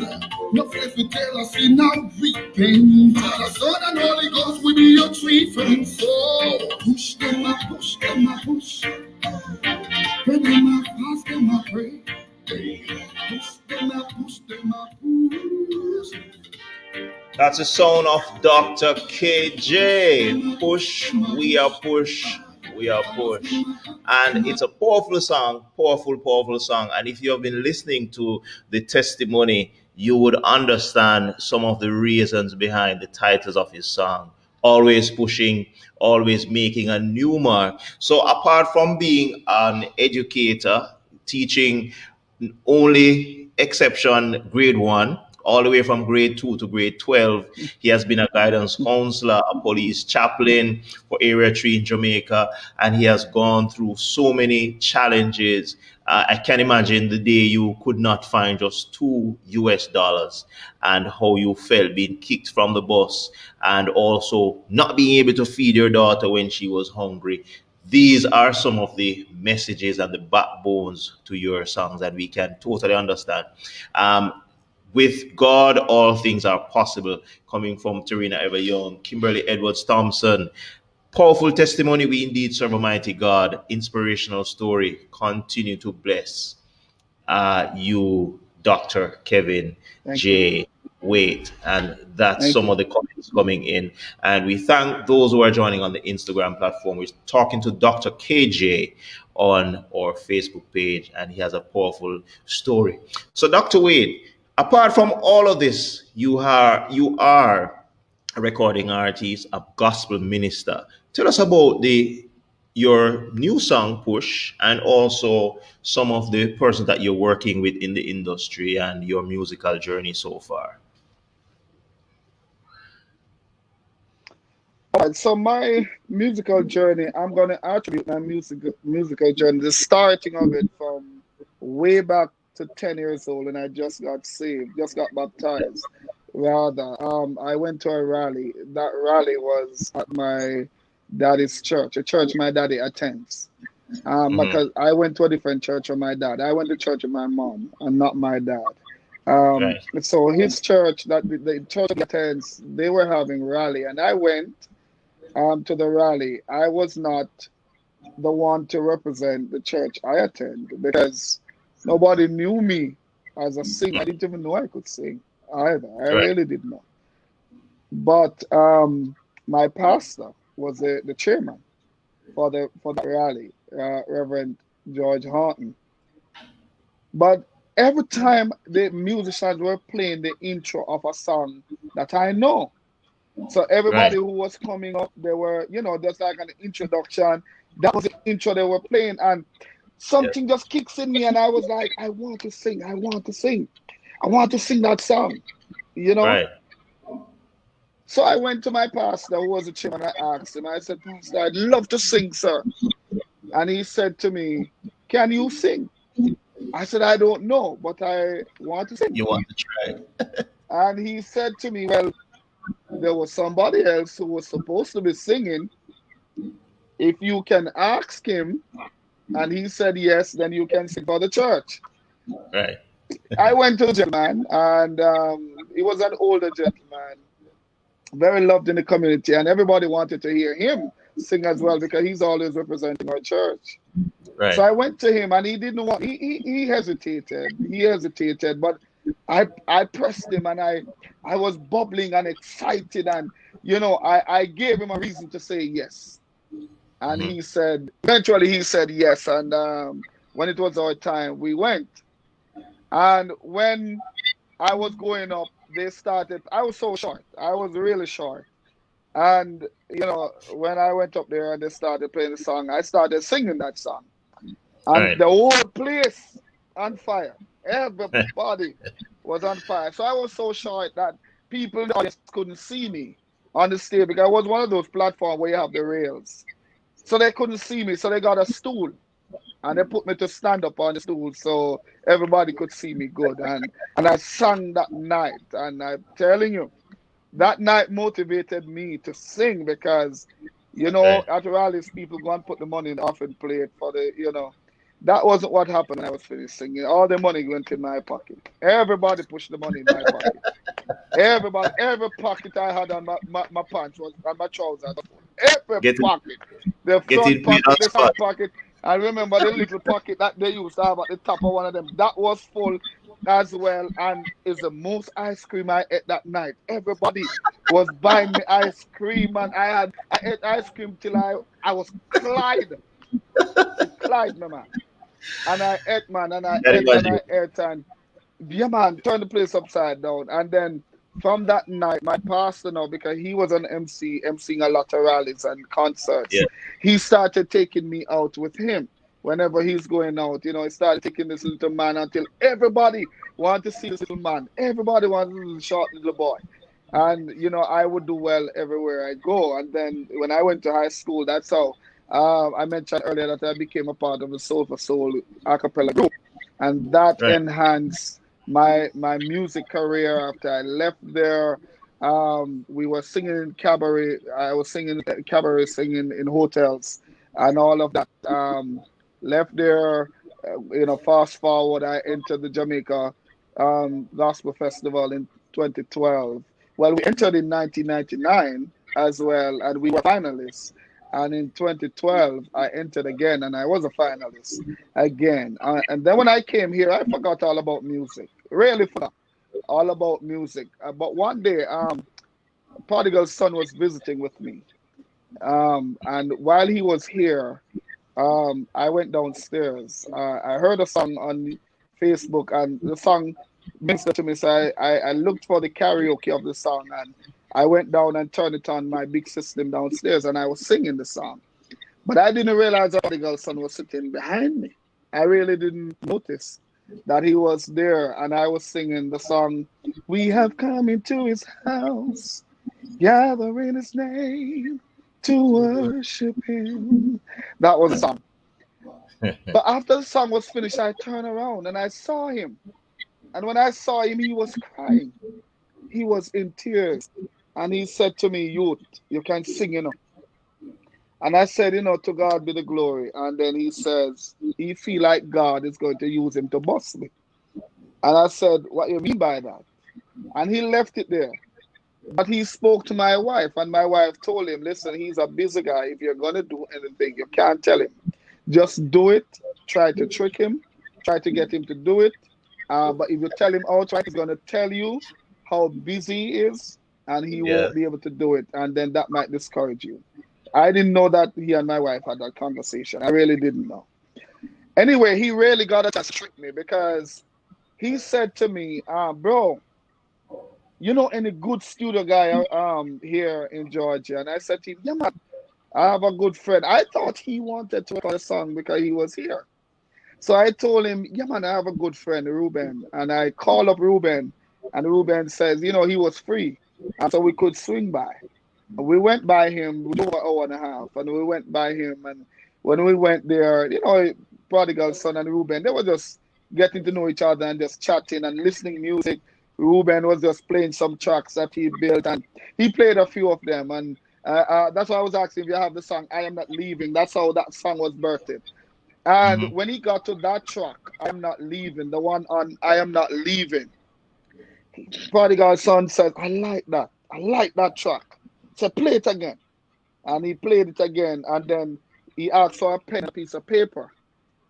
No flesh will tell us in now repent. The Son and Holy Ghost will be your tree friend. So push them, I push. Pray them, I fast them, I pray. Push them, I push. That's the sound of Dr. KJ. Push, we are push. We are push. And it's a powerful song, powerful song. And if you have been listening to the testimony, you would understand some of the reasons behind the titles of his song. Always pushing, always making a new mark. So apart from being an educator, teaching only exception grade 1 all the way from grade 2 to grade 12. He has been a guidance counselor, a police chaplain for Area 3 in Jamaica, and he has gone through so many challenges. I can imagine the day you could not find just $2 and how you felt being kicked from the bus and also not being able to feed your daughter when she was hungry. These are some of the messages and the backbones to your songs that we can totally understand. With God, all things are possible. Coming from Tarina Everyoung, Kimberly Edwards Thompson. Powerful testimony. We indeed serve a mighty God. Inspirational story. Continue to bless you, Dr. Kevin Thank you. J. Wait, and that's Thank some you. of the comments coming in. And we thank those who are joining on the Instagram platform. We're talking to Dr. KJ on our Facebook page, and he has a powerful story. So, Dr. Wade, apart from all of this, you are a recording artist, a gospel minister. Tell us about the your new song Push, and also some of the persons that you're working with in the industry and your musical journey so far. All right, so my musical journey, I'm gonna attribute my musical journey, the starting of it from way back to 10 years old, and I just got saved, just got baptized. Rather, I went to a rally. That rally was at my daddy's church, a church my daddy attends. Hmm. Because I went to a different church from my dad. I went to church with my mom and not my dad. Right. So his church, that the church he attends, they were having rally, and I went to the rally. I was not the one to represent the church I attend because nobody knew me as a singer. I didn't even know I could sing either. I Right. really did not. But my pastor was the chairman for the rally, Reverend George Horton. But every time the musicians were playing the intro of a song that I know, so everybody Right. who was coming up, they were, just like an introduction. That was the intro they were playing, and Yeah. something just kicks in me, and I was like, I want to sing, I want to sing, I want to sing that song, you know. Right. So I went to my pastor, who was the chairman. I asked him, I said, Pastor, I'd love to sing, sir. And he said to me, can you sing? I said, I don't know, but I want to sing. You want to try? And he said to me, well, there was somebody else who was supposed to be singing. If you can ask him, and he said yes, then you can sing for the church. Right. I went to the gentleman, and he was an older gentleman, very loved in the community, and everybody wanted to hear him sing as well because he's always representing our church. So Right. I went to him, and he didn't want. He hesitated. He hesitated, but I pressed him, and I was bubbling and excited, and I gave him a reason to say yes. And Hmm. he said, eventually he said yes. And when it was our time, we went. And when I was going up, they started. I was so short. I was really short. And when I went up there and they started playing the song, I started singing that song, and Right. the whole place on fire. Everybody was on fire. So I was so short that people in the audience couldn't see me on the stage because I was one of those platforms where you have the rails. So they couldn't see me. So they got a stool and they put me to stand up on the stool so everybody could see me good. And I sang that night. And I'm telling you, that night motivated me to sing because, Right. at rallies, people go and put the money in the offering plate for that wasn't what happened when I was finished singing. All the money went in my pocket. Everybody pushed the money in my pocket. Everybody, every pocket I had on my pants was on my trousers. Every Getting pocket. The front getting paid pocket, on the spot. side pocket. I remember the little pocket that they used to have at the top of one of them. That was full as well. And is the most ice cream I ate that night. Everybody was buying me ice cream, and I ate ice cream till I was Clyde. It Clyde, my man. And I ate, man, and I Can ate and imagine. I ate, and yeah, man, turn the place upside down. And then from that night, my pastor now, because he was an MC, emceeing a lot of rallies and concerts, Yeah. he started taking me out with him. Whenever he's going out, he started taking this little man until everybody wanted to see this little man. Everybody wanted this little short little boy. And, I would do well everywhere I go. And then when I went to high school, that's how I mentioned earlier that I became a part of the Soul for Soul a cappella group. And that Right. enhanced my music career. After I left there, we were singing in cabaret. I was singing cabaret, singing in hotels, and all of that. Left there, fast forward, I entered the Jamaica Gospel Festival in 2012. Well, we entered in 1999 as well, and we were finalists. And in 2012, I entered again, and I was a finalist again. And then when I came here, I forgot all about music. Really forgot all about music. But one day, Prodigal's son was visiting with me. And while he was here, I went downstairs. I heard a song on Facebook, and the song ministered to me. So I looked for the karaoke of the song, and I went down and turned it on my big system downstairs, and I was singing the song. But I didn't realize that the girl's son was sitting behind me. I really didn't notice that he was there, and I was singing the song, "We have come into his house. gather in his name to worship him. That was the song. But after the song was finished, I turned around and I saw him. And when I saw him, he was crying. He was in tears. And he said to me, "Youth, you can sing, you know." And I said, "To God be the glory." And then he says, he feel like God is going to use him to bust me. And I said, "What you mean by that?" And he left it there. But he spoke to my wife, and my wife told him, "Listen, he's a busy guy. If you're going to do anything, you can't tell him. Just do it. Try to trick him. Try to get him to do it. But if you tell him outright, he's going to tell you how busy he is, and he Yeah. won't be able to do it. And then that might discourage you." I didn't know that he and my wife had that conversation. I really didn't know. Anyway, he really got a chance to trick me because he said to me, "Bro, you know any good studio guy here in Georgia?" And I said to him, "Yeah, man, I have a good friend." I thought he wanted to record a song because he was here. So I told him, "Yeah, man, I have a good friend, Ruben." And I called up Ruben, and Ruben says, he was free. And so we could swing by. And we went by him, we drove an hour and a half, and we went by him. And when we went there, Prodigal Son and Ruben, they were just getting to know each other and just chatting and listening music. Ruben was just playing some tracks that he built, and he played a few of them. And that's why I was asking if you have the song "I Am Not Leaving." That's how that song was birthed. And Hmm. when he got to that track, "I Am Not Leaving," the one on "I Am Not Leaving," Prodigal Son said, "I like that. I like that track." So play it again. And he played it again. And then he asked for a pen, a piece of paper.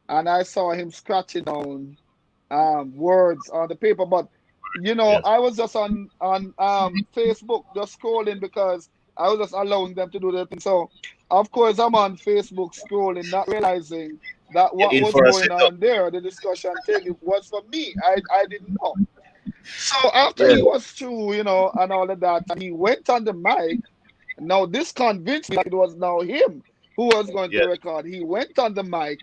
And I saw him scratching down words on the paper. But Yes. I was just on Facebook just scrolling because I was just allowing them to do their thing. So of course I'm on Facebook scrolling, not realizing that You're what in was for a going setup. on there, the discussion thing, it was for me. I didn't know. So after Yeah. he was through, and all of that, and he went on the mic. Now this convinced me that it was now him who was going to Yes. record. He went on the mic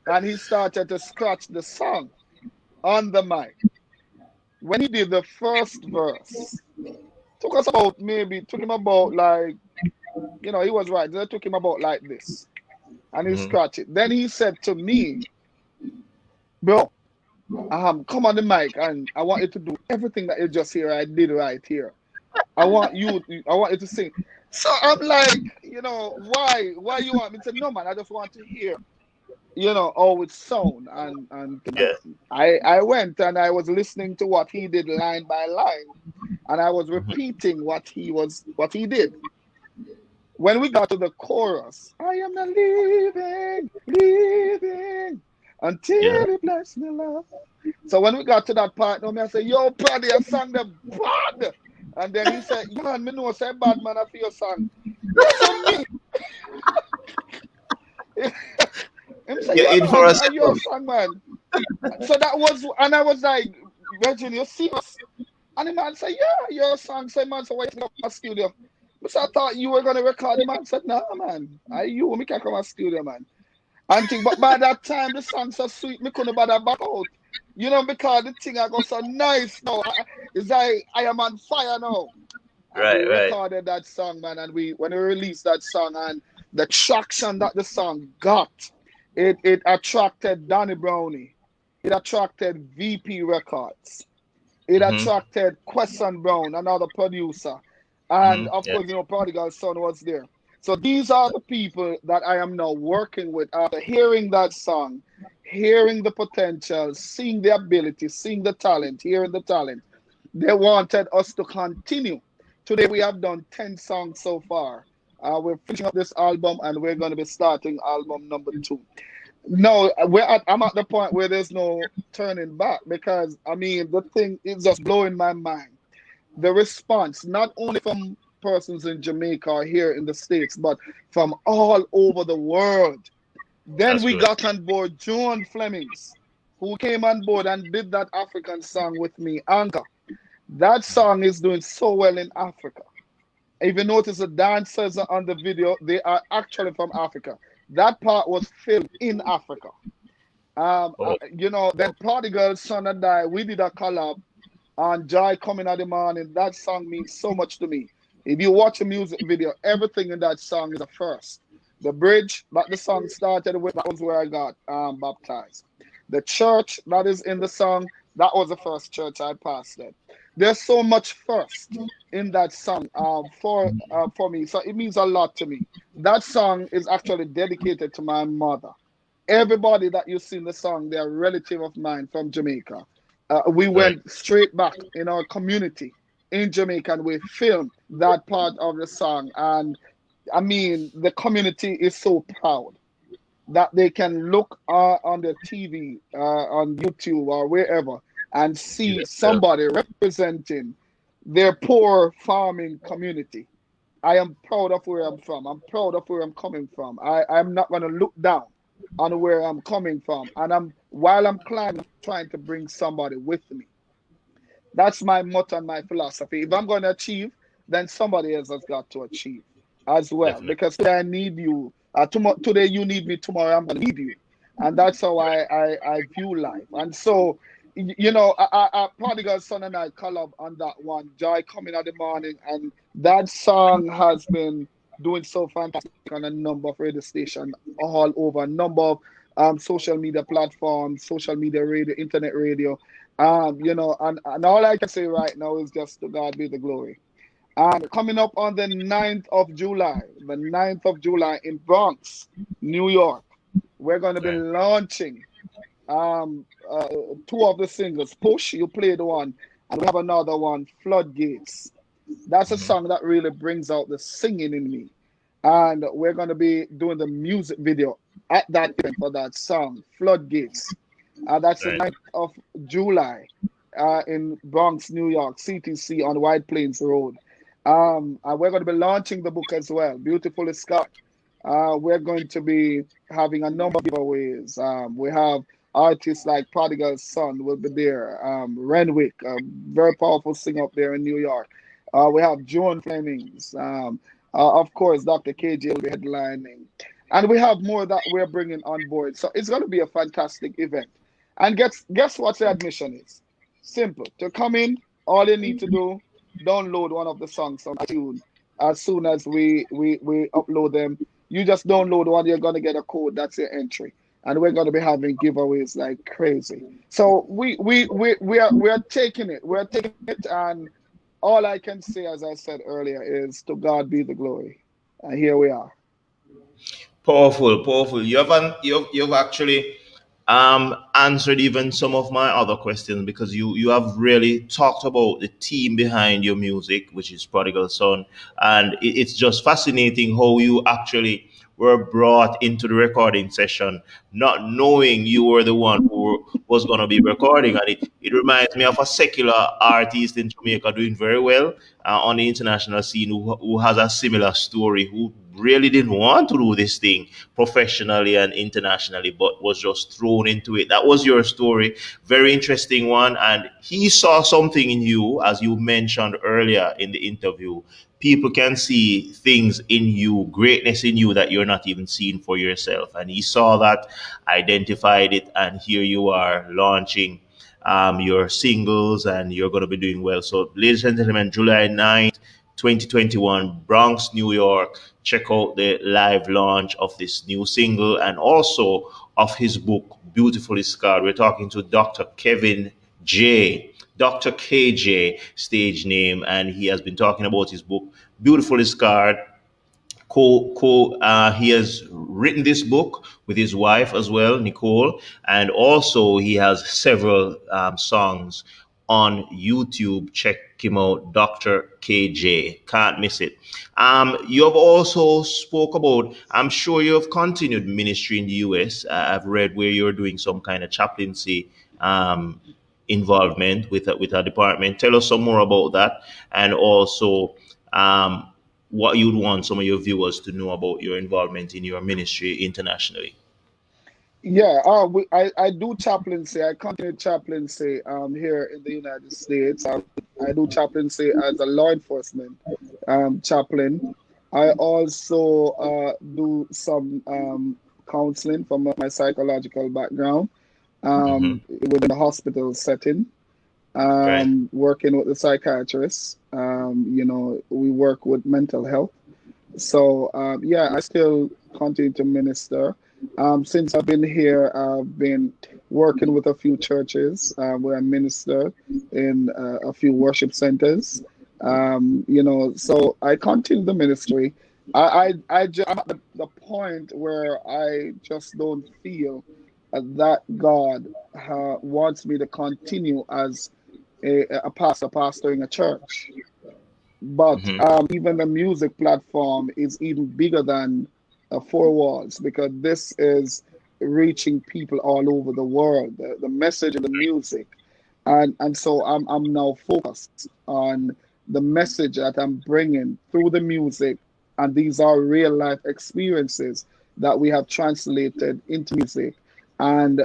and he started to scratch the song on the mic. When he did the first verse, took him about like, he was right. It took him about like this. And he Hmm. scratched it. Then he said to me, "Bro, come on the mic and I want you to do everything that you just hear I did right here. I want you to sing." So I'm like, why you want me to? "No, man, I just want to hear, how it sound." And Yes. I went and I was listening to what he did line by line, and I was Hmm. repeating what he did. When we got to the chorus, "I am not leaving, leaving Yeah. until you bless me, love." So when we got to that part, now me I say, "Yo, Praddy, I sang the bad." And then he said, "Yeah, man, me know say bad man I feel your song." That's on me. Him say, You're "Yeah, in for man, a I your setup. song, man." So that was, and I was like, "Reggie, you serious?" And the man said, "Yeah, your song." Say, "Man, so why you come to studio?" So I thought you were gonna record. The man said, "No, man, me can come to studio, man." And thing, but by that time the song so sweet, me couldn't bother back out. Because the thing I got so nice now. It's like I am on fire now. And we Right. Right. recorded that song, man. And when we released that song and the traction that the song got, it attracted Donny Brownie. It attracted VP Records. It Hmm. attracted Quesson Brown, another producer. And Hmm. of Yeah. course, Prodigal Son was there. So these are the people that I am now working with after hearing that song, hearing the potential, seeing the ability, seeing the talent, hearing the talent. They wanted us to continue. Today we have done 10 songs so far. We're finishing up this album and we're going to be starting album number 2. No, I'm at the point where there's no turning back because I mean the thing is just blowing my mind. The response, not only from persons in Jamaica or here in the States, but from all over the world. Then That's we good. got on board Joan Flemings, who came on board and did that African song with me, Anchor. That song is doing so well in Africa. If you notice the dancers on the video, they are actually from Africa. That part was filmed in Africa. Oh. Then Prodigal Son and I, we did a collab on Joy Coming at the Morning. That song means so much to me. If you watch a music video, everything in that song is a first. The bridge that the song started with, that was where I got baptized. The church that is in the song, that was the first church I pastored. There's so much first in that song for me, so it means a lot to me. That song is actually dedicated to my mother. Everybody that you see in the song, they're a relative of mine from Jamaica. We Right. went straight back in our community in Jamaica and we filmed that part of the song. And I mean, the community is so proud that they can look on the TV, on YouTube or wherever, and See see themselves. somebody representing their poor farming community. I am proud of where I'm from. I'm proud of where I'm coming from. I'm not going to look down on where I'm coming from. And while I'm climbing, I'm trying to bring somebody with me. That's my motto and my philosophy. If I'm going to achieve, then somebody else has got to achieve as well. Definitely. Because today I need you. Today you need me. Tomorrow I'm going to need you. And that's how I view life. And so, Prodigal Son and I collab on that one. Joy coming at the morning. And that song has been doing so fantastic on a number of radio stations all over, a number of social media platforms, social media radio, internet radio. And all I can say right now is just to God be the glory. And coming up on the 9th of July in Bronx, New York, we're going to be Right. launching um, uh, two of the singles. Push, you played one, and we have another one, Floodgates. That's a Mhm. song that really brings out the singing in me. And we're going to be doing the music video at that event for that song, Floodgates. That's the Right. 9th of July in Bronx, New York, CTC on White Plains Road. And we're going to be launching the book as well, Beautiful Scott. We're going to be having a number of giveaways. We have artists like Prodigal Son will be there. Renwick, a very powerful singer up there in New York. We have Joan Flemings. Of course, Dr. KJ will be headlining. And we have more that we're bringing on board. So it's going to be a fantastic event. And guess what the admission is? Simple. To come in, all you need to do, download one of the songs on iTunes. As soon as we upload them, you just download one, you're gonna get a code, that's your entry. And we're gonna be having giveaways like crazy. So we are taking it. We're taking it, and all I can say, as I said earlier, is to God be the glory. And here we are. Powerful, powerful. You've actually answered even some of my other questions because you have really talked about the team behind your music, which is Prodigal Son, and it's just fascinating how you actually were brought into the recording session, not knowing you were the one who was going to be recording, and it reminds me of a secular artist in Jamaica doing very well on the international scene who has a similar story, who really didn't want to do this thing professionally and internationally, but was just thrown into it. That was your story. Very interesting one. And he saw something in you, as you mentioned earlier in the interview. People can see things in you, greatness in you that you're not even seeing for yourself. And he saw that, identified it, and here you are launching your singles, and you're going to be doing well. So, ladies and gentlemen, July 9th, 2021, Bronx, New York. Check out the live launch of this new single and also of his book, Beautifully Scarred. We're talking to Dr. Kevin J. Dr. KJ, stage name, and he has been talking about his book, Beautifully Scarred. He has written this book with his wife as well, Nicole, and also he has several songs on YouTube. Check him out, Dr. KJ. Can't miss it. You have also spoke about, I'm sure you have continued ministry in the US. I've read where you're doing some kind of chaplaincy involvement with a department. Tell us some more about that, and also um, what you'd want some of your viewers to know about your involvement in your ministry internationally. Yeah, I do chaplaincy. I continue chaplaincy here in the United States. I do chaplaincy as a law enforcement chaplain. I also do some counseling from my psychological background Hmm. within the hospital setting. Right. working with the psychiatrist. We work with mental health. So yeah, I still continue to minister. Since I've been here, I've been working with a few churches where I minister in a few worship centers. So I continue the ministry. I'm at the point where I just don't feel that God wants me to continue as a pastor pastoring a church. But Hmm. even the music platform is even bigger than four walls, because this is reaching people all over the world. The message in the music, and so I'm now focused on the message that I'm bringing through the music, and these are real life experiences that we have translated into music, and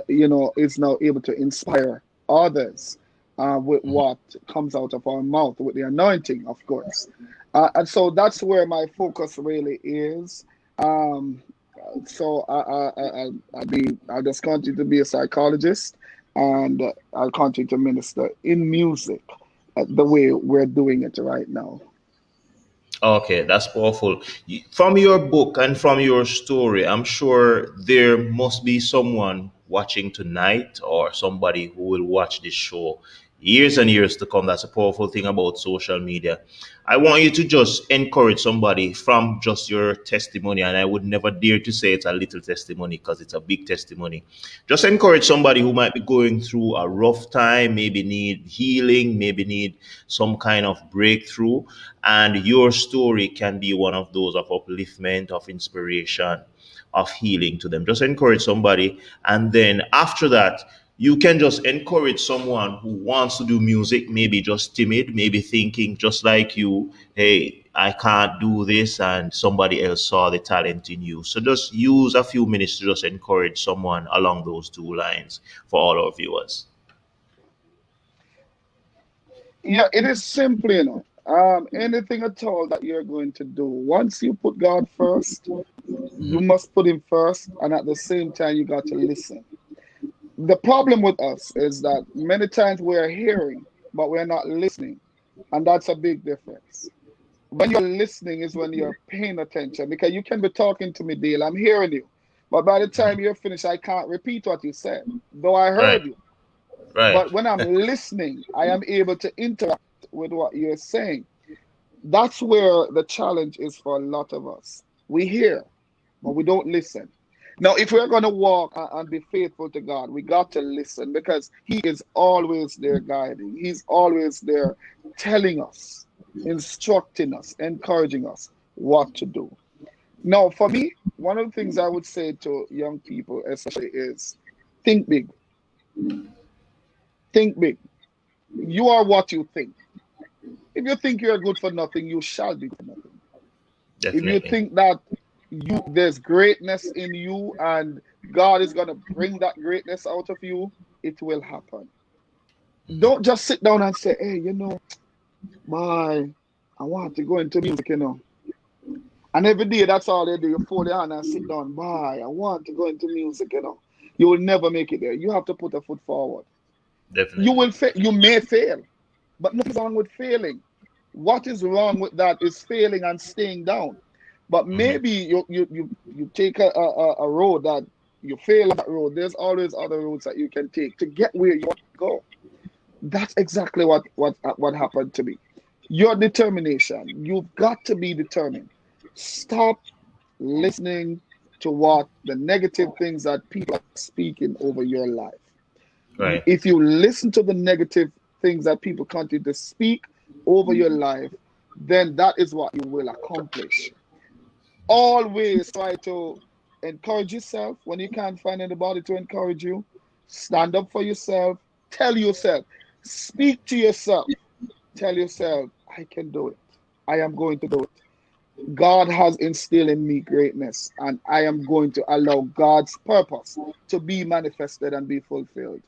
is now able to inspire others with Hmm. what comes out of our mouth, with the anointing, of course. And so that's where my focus really is. Um, so I'll just continue to be a psychologist, and I'll continue to minister in music the way we're doing it right now. Okay, that's powerful. From your book and from your story, I'm sure there must be someone watching tonight or somebody who will watch this show years and years to come. That's a powerful thing about social media. I want you to just encourage somebody from just your testimony, and I would never dare to say it's a little testimony because it's a big testimony. Just encourage somebody who might be going through a rough time, maybe need healing, maybe need some kind of breakthrough, and your story can be one of those of upliftment, of inspiration, of healing to them. Just encourage somebody, and then after that, you can just encourage someone who wants to do music, maybe just timid, maybe thinking just like you, hey, I can't do this, and somebody else saw the talent in you. So just use a few minutes to just encourage someone along those two lines for all our viewers. Yeah, it is simple, anything at all that you're going to do, once you put God first, you Mhm. must put Him first, and at the same time, you got to listen. The problem with us is that many times we're hearing, but we're not listening. And that's a big difference. When you're listening is when you're paying attention, because you can be talking to me, Dale, I'm hearing you. But by the time you're finished, I can't repeat what you said, though I Right, heard you. right. But when I'm listening, I am able to interact with what you're saying. That's where the challenge is for a lot of us. We hear, but we don't listen. Now, if we're going to walk and be faithful to God, we got to listen, because He is always there guiding. He's always there telling us, instructing us, encouraging us what to do. Now, for me, one of the things I would say to young people, especially, is think big. Think big. You are what you think. If you think you're good for nothing, you shall be for nothing. If you Definitely. think that there's greatness in you and God is going to bring that greatness out of you, it will happen. Don't just sit down and say, hey, my, I want to go into music. And every day that's all they do. You fold your hand and sit down. Bye. I want to go into music. You will never make it there. You have to put a foot forward. You Definitely. will fail. You may fail, but nothing's wrong with failing. What is wrong with that is failing and staying down. But Hmm. maybe you take a road that you fail on that road. There's always other roads that you can take to get where you want to go. That's exactly what happened to me. Your determination. You've got to be determined. Stop listening to what the negative things that people are speaking over your life. Right. If you listen to the negative things that people continue to speak over your life, then that is what you will accomplish. Always try to encourage yourself when you can't find anybody to encourage you. Stand up for yourself. Tell yourself. Speak to yourself. Tell yourself, I can do it. I am going to do it. God has instilled in me greatness, and I am going to allow God's purpose to be manifested and be fulfilled.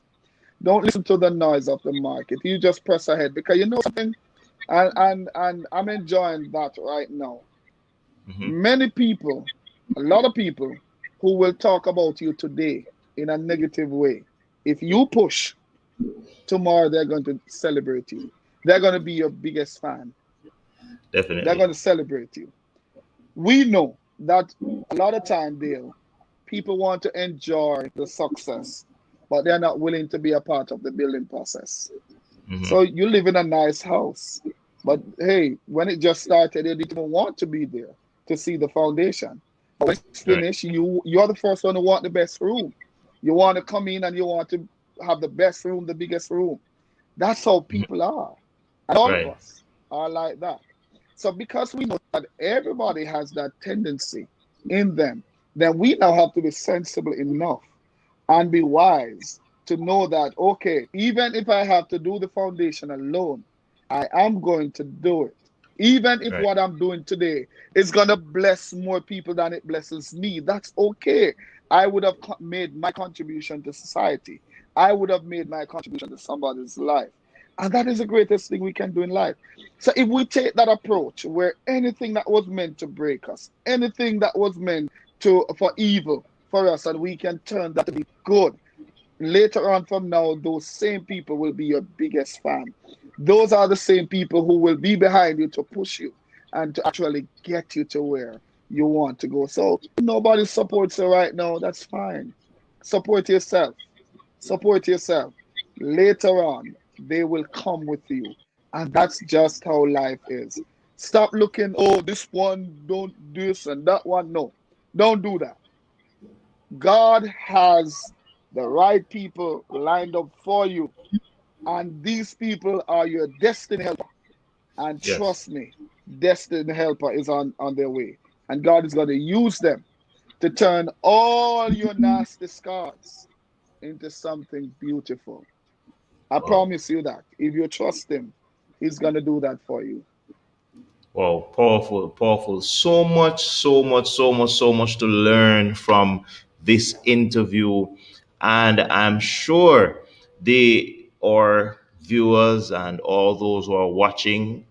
Don't listen to the noise of the market. You just press ahead, because you know something, and I'm enjoying that right now. Hmm. Many people, a lot of people, who will talk about you today in a negative way. If you push, tomorrow they're going to celebrate you. They're going to be your biggest fan. They're Definitely. going to celebrate you. We know that a lot of time, Dale, people want to enjoy the success, but they're not willing to be a part of the building process. Hmm. So you live in a nice house, but hey, when it just started, you didn't even want to be there to see the foundation. But when it's Right. finished, you're the first one who want the best room. You want to come in and you want to have the best room, the biggest room. That's how Mhm. people are. And all of Right. us are like that. So because we know that everybody has that tendency in them, then we now have to be sensible enough and be wise to know that, okay, even if I have to do the foundation alone, I am going to do it. Even if Right. what I'm doing today is going to bless more people than it blesses me, that's okay. I would have made my contribution to society. I would have made my contribution to somebody's life. And that is the greatest thing we can do in life. So if we take that approach where anything that was meant to break us, anything that was meant to for evil for us, and we can turn that to be good, later on from now, those same people will be your biggest fan. Those are the same people who will be behind you to push you and to actually get you to where you want to go. So nobody supports you right now, that's fine. Support yourself. Support yourself. Later on, they will come with you. And that's just how life is. Stop looking, oh, this one don't do this and that one. No, don't do that. God has the right people lined up for you, and these people are your destiny helper. And Yes. trust me, destiny helper is on their way, and God is going to use them to turn all your nasty scars into something beautiful. I Wow. promise you that if you trust Him, He's going to do that for you. Wow. Powerful. Powerful. So much. So much. So much. So much to learn from this interview, and I'm sure the our viewers and all those who are watching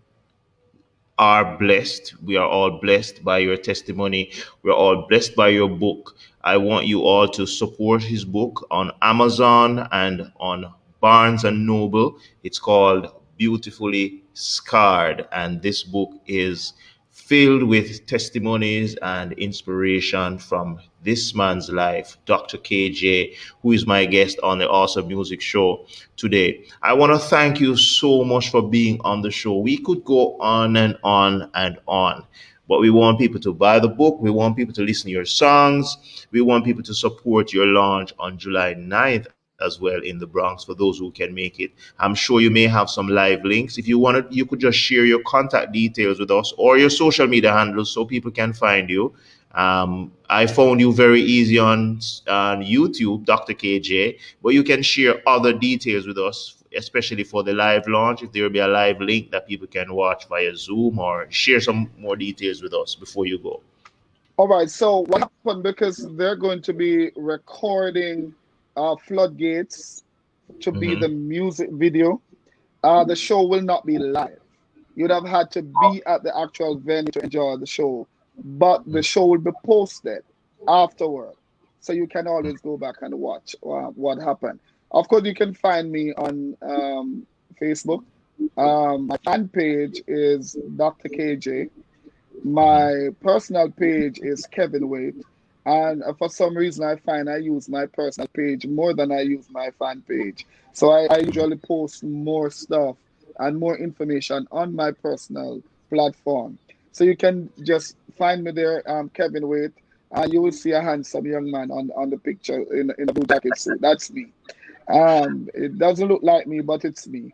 are blessed. We are all blessed by your testimony. We're all blessed by your book. I want you all to support his book on Amazon and on Barnes and Noble. It's called Beautifully Scarred, and this book is filled with testimonies and inspiration from this man's life, Dr. KJ, who is my guest on the Awesome Music Show today. I want to thank you so much for being on the show. We could go on and on and on, but we want people to buy the book. We want people to listen to your songs. We want people to support your launch on July 9th as well in the Bronx for those who can make it. I'm sure you may have some live links. If you wanted, you could just share your contact details with us or your social media handles so people can find you. I found you very easy on YouTube, Dr. KJ, but you can share other details with us, especially for the live launch. If there will be a live link that people can watch via Zoom, or share some more details with us before you go. All right, so what happened because they're going to be recording Floodgates to be Hmm. the music video. The show will not be live. You'd have had to be at the actual venue to enjoy the show, but the show will be posted afterward, so you can always go back and watch what happened. Of course, you can find me on Facebook. My fan page is Dr. KJ. My personal page is Kevin Wait. And for some reason, I find I use my personal page more than I use my fan page. So I usually post more stuff and more information on my personal platform. So you can just find me there, Kevin Wait, and you will see a handsome young man on the picture in a blue jacket suit. That's me. It doesn't look like me, but it's me.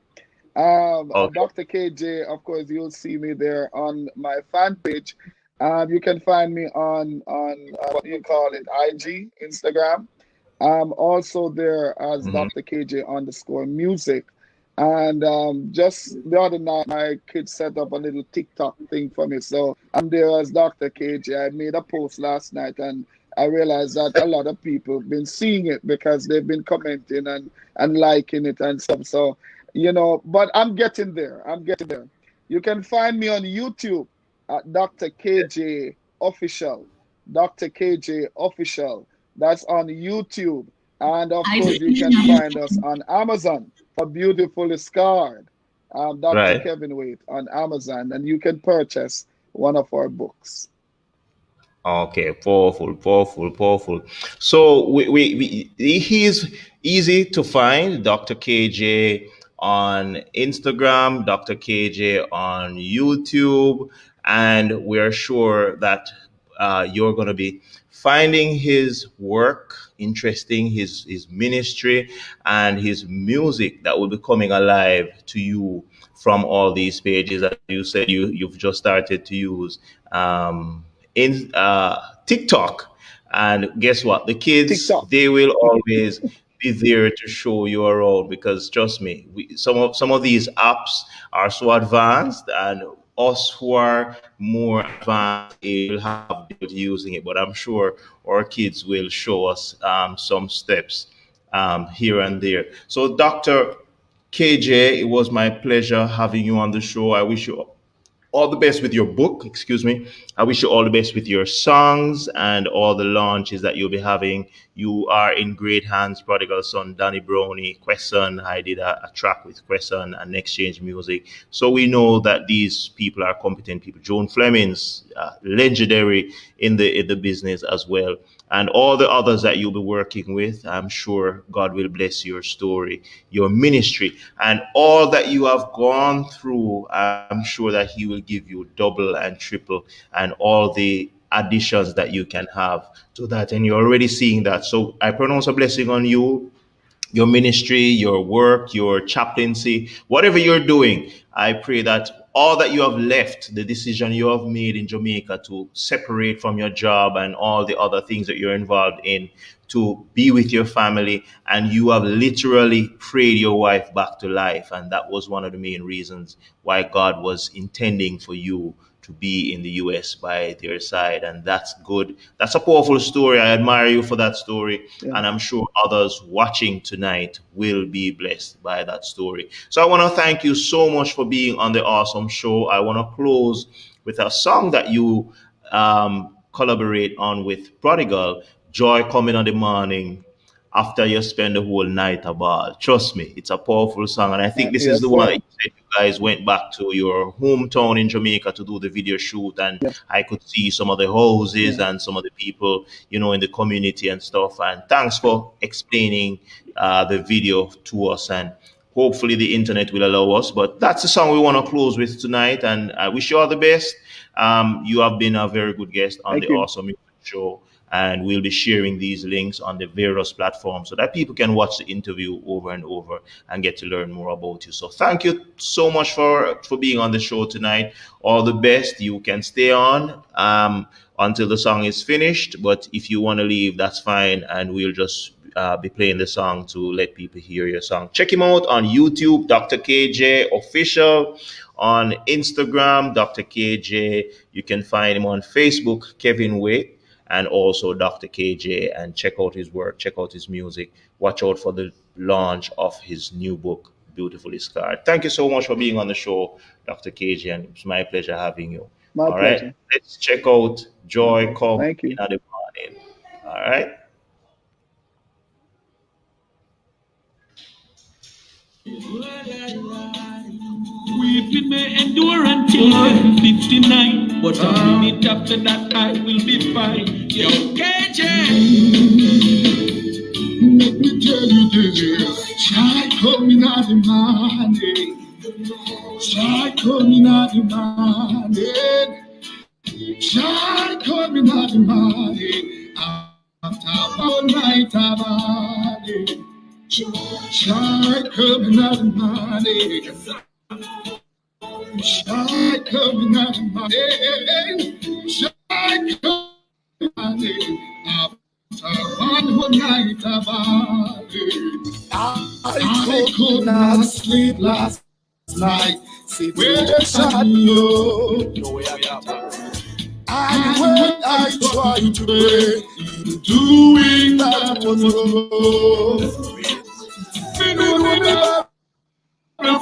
Okay. Dr. KJ, of course, you'll see me there on my fan page. You can find me on what do you call it, IG, Instagram. I'm also there as Hmm. Dr. KJ underscore music. And just the other night, my kids set up a little TikTok thing for me. So I'm there as Dr. KJ. I made a post last night and I realized that a lot of people have been seeing it because they've been commenting and liking it and stuff. So, but I'm getting there. I'm getting there. You can find me on YouTube at Dr. KJ Official. Dr. KJ Official. That's on YouTube. And of course, you can find us on Amazon called Beautifully Scarred, Dr. Right. Kevin Waite on Amazon, and you can purchase one of our books. Okay, powerful, powerful, powerful. So he's easy to find, Dr. KJ on Instagram, Dr. KJ on YouTube, and we're sure that you're going to be finding his work interesting, his ministry, and his music that will be coming alive to you from all these pages. As you said, you've just started to use. In TikTok. And guess what? The kids, TikTok. they will always be there to show you around because trust me, some of these apps are so advanced, and us who are more advanced in age will have difficulty using it. But I'm sure our kids will show us some steps here and there. So, Dr. KJ, it was my pleasure having you on the show. I wish you all the best with your book. Excuse me. I wish you all the best with your songs and all the launches that you'll be having. You are in great hands. Prodigal Son, Danny Brownie, Quesson. I did a track with Quesson and Exchange Music. So we know that these people are competent people. Joan Flemings, legendary in the business as well, and all the others that you'll be working with. I'm sure God will bless your story, your ministry, and all that you have gone through. I'm sure that He will give you double and triple and all the additions that you can have to that. And you're already seeing that. So I pronounce a blessing on you, your ministry, your work, your chaplaincy, whatever you're doing. I pray that all that you have left, the decision you have made in Jamaica to separate from your job and all the other things that you're involved in, to be with your family, and you have literally prayed your wife back to life. And that was one of the main reasons why God was intending for you to be in the US by their side. And that's good. That's a powerful story. I admire you for that story. Yeah. And I'm sure others watching tonight will be blessed by that story. So I want to thank you so much for being on the awesome show. I want to close with a song that you collaborate on with Prodigal, Joy Coming on the Morning, after you spend the whole night about. Trust me, it's a powerful song. And I think this is Yes, the one that sir. you said you guys went back to your hometown in Jamaica to do the video shoot. And Yeah. I could see some of the houses Yeah. and some of the people, in the community and stuff. And thanks for explaining the video to us. And hopefully the internet will allow us. But that's the song we want to close with tonight. And I wish you all the best. You have been a very good guest on the Thank you. Awesome Music Show, and we'll be sharing these links on the various platforms so that people can watch the interview over and over and get to learn more about you. So thank you so much for being on the show tonight. All the best. You can stay on until the song is finished, but if you want to leave, that's fine, and we'll just be playing the song to let people hear your song. Check him out on YouTube, Dr. KJ Official. On Instagram, Dr. KJ. You can find him on Facebook, Kevin Waite, and also Dr. KJ, and check out his work, check out his music. Watch out for the launch of his new book, Beautifully Scarred. Thank you so much for being on the show, Dr. KJ, and it's my pleasure having you. My All right, pleasure. let's check out Joy Okay. Come Thank in you. the Morning. All right. Weeping may endure until I'm 59, but a minute after that I will be fine. Yo, KJ! Let me tell you this. Try coming out of money. Try coming out of money. Try coming out of money. After one night of money. Try coming out of money. Try coming out of money. Try coming out of money. After one whole night of money. I could not sleep last night. Situation you. And when I tried to pray, doing that was wrong.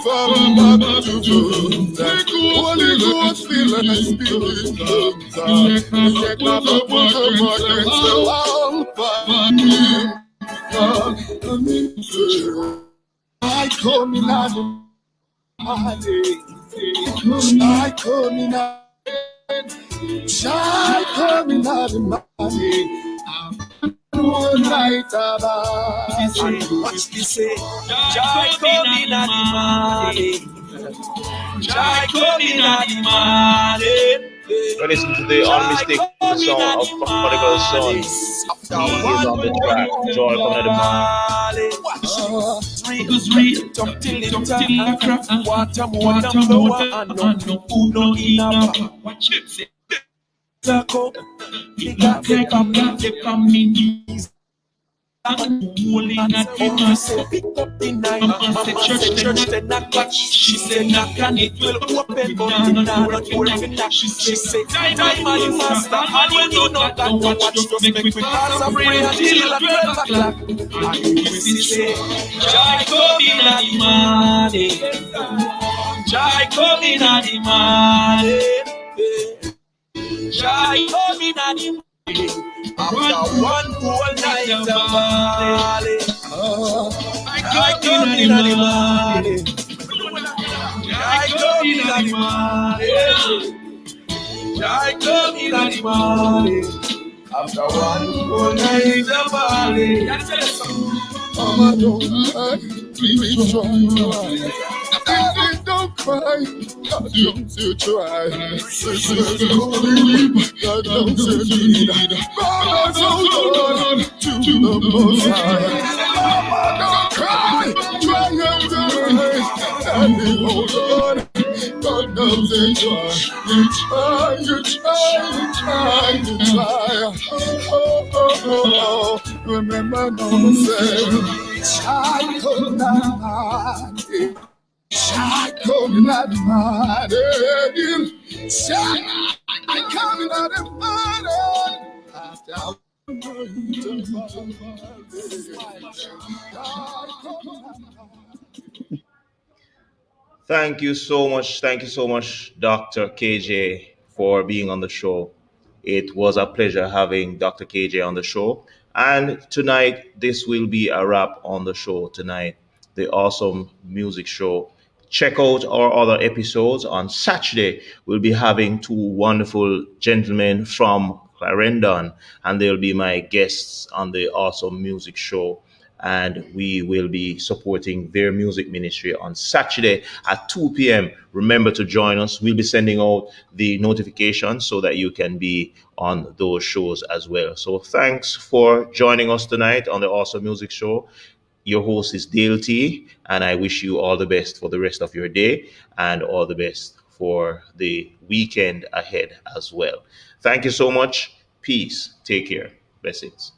From back to do that. Holy Ghost feel and I spirit comes out. Check my put and so I'll find me. I coming out the morning. Shy coming out. Shy coming out the morning. One night about. Watch this say, joy coming at the morning. Joy coming at the morning. You're listening to the unmistakable sound of Prodigal Son. He is on the track. Joy coming at the morning. Cause real, jump till it crack. Water more than flour and no food, no enough. Watch it say. Taco, he got the coming. Holy not say pick up the night. Mama say church then knock back. She say knock and it will open, but the door not open. She say time are you master, and when you know that no watch just make quick pass and pray until at 12 o'clock. And you see say joy coming at the morning, joy coming at the morning, joy coming at the morning. After one whole night of balling, I come in the morning. I come in the morning. I come in the morning. After one whole night of balling, Mama, don't cry, please try. Daddy, don't cry, God knows you try. Sisters, don't weep, God knows you need. Mama's hold on to the Most High. Mama, don't cry, try your best. Daddy, hold on, God knows you try. You try. Oh. Remember, no say, child, come now. Child, come out of my day. Child, I come out of my day. Thank you so much. Thank you so much, Dr. KJ, for being on the show. It was a pleasure having Dr. KJ on the show. And tonight, this will be a wrap on the show tonight, the awesome music show. Check out our other episodes. On Saturday, we'll be having two wonderful gentlemen from Clarendon, and they'll be my guests on the awesome music show. And we will be supporting their music ministry on Saturday at 2 p.m. Remember to join us. We'll be sending out the notifications so that you can be on those shows as well. So thanks for joining us tonight on the Awesome Music Show. Your host is Dayle T, and I wish you all the best for the rest of your day and all the best for the weekend ahead as well. Thank you so much. Peace. Take care. Blessings.